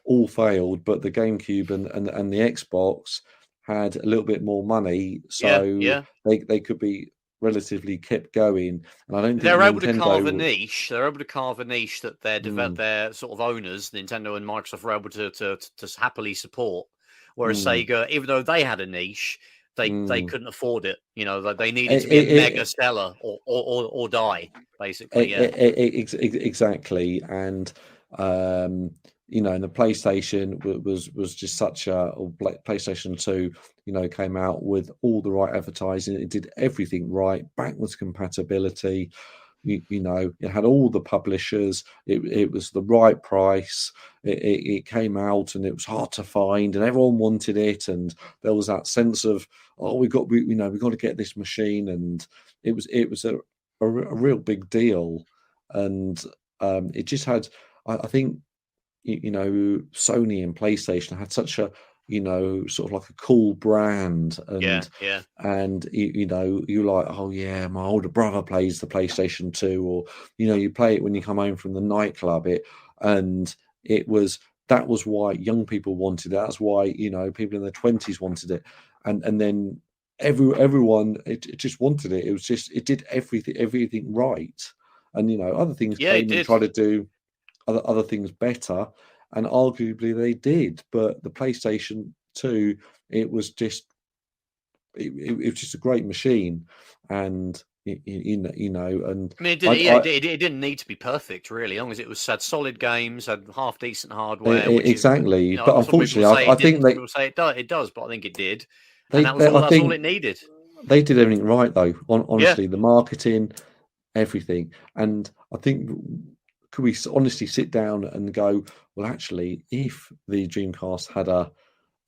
Speaker 2: all failed, but the GameCube and the Xbox had a little bit more money, so they could be relatively kept going, and I don't think
Speaker 1: they're able to carve a niche. They're able to carve a niche that their sort of owners, Nintendo and Microsoft, were able to happily support. Whereas Sega, even though they had a niche, they couldn't afford it. They needed to be a mega seller or die, basically.
Speaker 2: Exactly, and and the PlayStation was just such a PlayStation 2. Came out with all the right advertising. It did everything right, backwards compatibility. It had all the publishers. It was the right price. It came out and it was hard to find, and everyone wanted it. And there was that sense of, we got to get this machine, and it was a real big deal. And it just had, I think, Sony and PlayStation had such a sort of like a cool brand, and and you're like, oh yeah, my older brother plays the PlayStation 2, or you play it when you come home from the nightclub. That was why young people wanted it. That's why people in their 20s wanted it, and then everyone it just wanted it. It did everything right, and other things came and tried to do other things better, and arguably they did. But the PlayStation 2, it was just a great machine, and and
Speaker 1: I mean, it didn't need to be perfect, really, as long as it was had solid games, had half decent hardware.
Speaker 2: Exactly, but unfortunately, I think
Speaker 1: people say it does, but I think it did, and that's all it needed.
Speaker 2: They did everything right, though. Honestly, the marketing, everything, and I think. Could we honestly sit down and go, well, actually, if the Dreamcast had a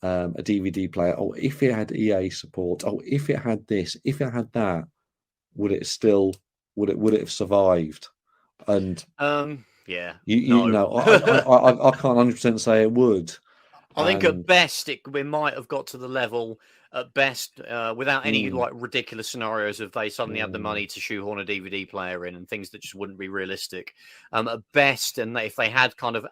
Speaker 2: DVD player, or if it had EA support, or if it had this, if it had that, would it have survived? And I can't 100% say it would.
Speaker 1: I think at best it might have got to the level. At best, without any like ridiculous scenarios, if they suddenly had the money to shoehorn a DVD player in and things that just wouldn't be realistic. At best, and if they had kind of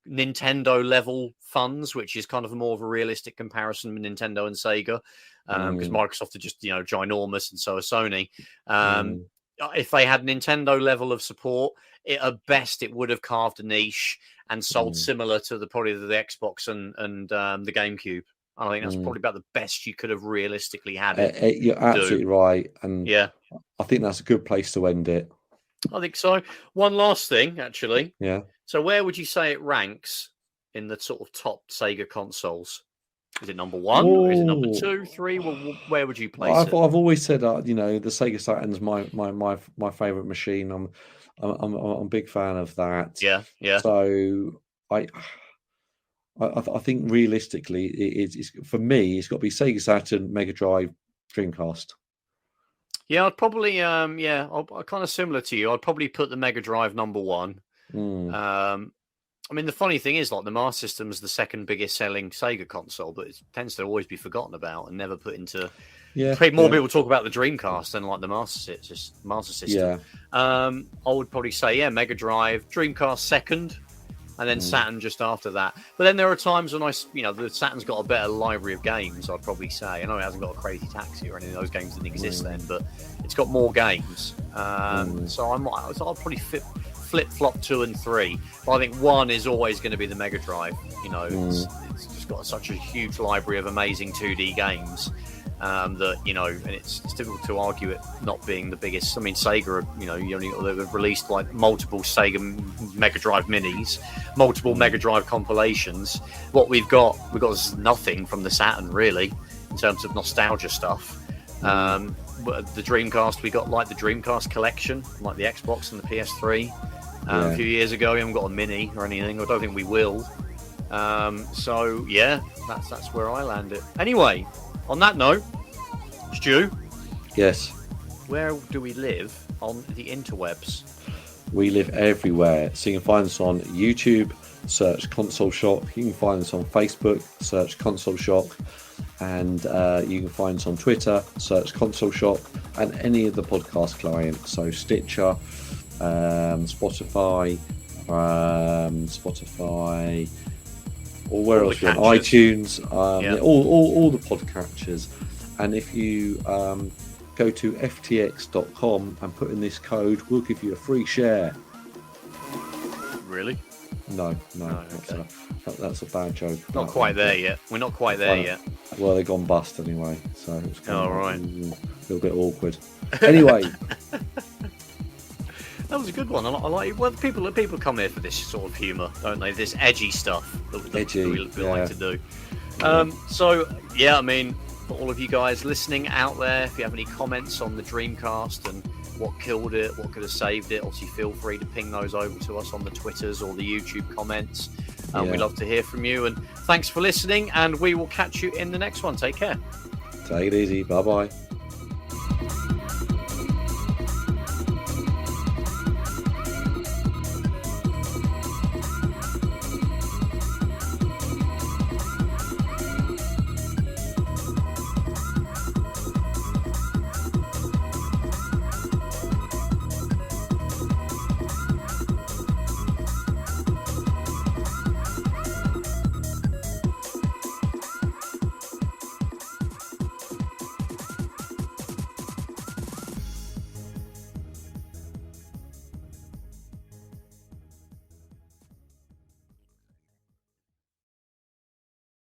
Speaker 1: Nintendo level funds, which is kind of more of a realistic comparison with Nintendo and Sega, because Microsoft are just ginormous, and so are Sony. If they had Nintendo level of support, at best it would have carved a niche and sold similar to probably the Xbox and the GameCube. I think that's probably about the best you could have realistically had it.
Speaker 2: You're absolutely right, and
Speaker 1: yeah,
Speaker 2: I think that's a good place to end it.
Speaker 1: I think so. One last thing, actually.
Speaker 2: Yeah.
Speaker 1: So where would you say it ranks in the sort of top Sega consoles? Is it number 1? Or is it number 2, 3? Well, where would you place it?
Speaker 2: I've always said the Sega Saturn's my favorite machine. I'm a big fan of that.
Speaker 1: Yeah.
Speaker 2: So I think realistically, it's for me, it's got to be Sega Saturn, Mega Drive, Dreamcast.
Speaker 1: Yeah, I'd probably I'm kind of similar to you. I'd probably put the Mega Drive number 1. I mean, the funny thing is, like, the Master System is the second biggest selling Sega console, but it tends to always be forgotten about and never put into. More people talk about the Dreamcast than like the Master System.
Speaker 2: Yeah.
Speaker 1: I would probably say Mega Drive, Dreamcast second, and then Saturn just after that. But then there are times when the Saturn's got a better library of games. I'd probably say. I know it hasn't got a Crazy Taxi or any of those games didn't exist then, but it's got more games. So I'll probably flip-flop 2 and 3. But I think 1 is always going to be the Mega Drive. It's just got such a huge library of amazing 2D games that, and it's difficult to argue it not being the biggest. I mean, Sega, they've released like multiple Sega Mega Drive minis, multiple Mega Drive compilations. What we've got nothing from the Saturn, really, in terms of nostalgia stuff. The Dreamcast, we got like the Dreamcast collection, like the Xbox and the PS3. A few years ago, we haven't got a mini or anything. I don't think we will. So yeah, that's where I land it. Anyway, on that note, Stu.
Speaker 2: Yes.
Speaker 1: Where do we live on the interwebs?
Speaker 2: We live everywhere. So you can find us on YouTube, search Console Shock. You can find us on Facebook, search Console Shock. And you can find us on Twitter, search Console Shock, and any of the podcast clients. So Stitcher, Spotify, or where else? iTunes, all the podcatchers. And if you go to ftx.com and put in this code, we'll give you a free share.
Speaker 1: Really?
Speaker 2: No, okay. That's a bad joke.
Speaker 1: Not quite there yet. We're not quite there yet.
Speaker 2: Well, they've gone bust anyway, so it's kind of
Speaker 1: right.
Speaker 2: A little bit awkward. Anyway,
Speaker 1: that was a good one. I like it. Well, people come here for this sort of humour, don't they? This edgy stuff that we like to do. So yeah, I mean, for all of you guys listening out there, if you have any comments on the Dreamcast and what killed it, what could have saved it, obviously feel free to ping those over to us on the Twitters or the YouTube comments. We'd love to hear from you, and thanks for listening, and we will catch you in the next one. Take care.
Speaker 2: Take it easy. Bye-bye.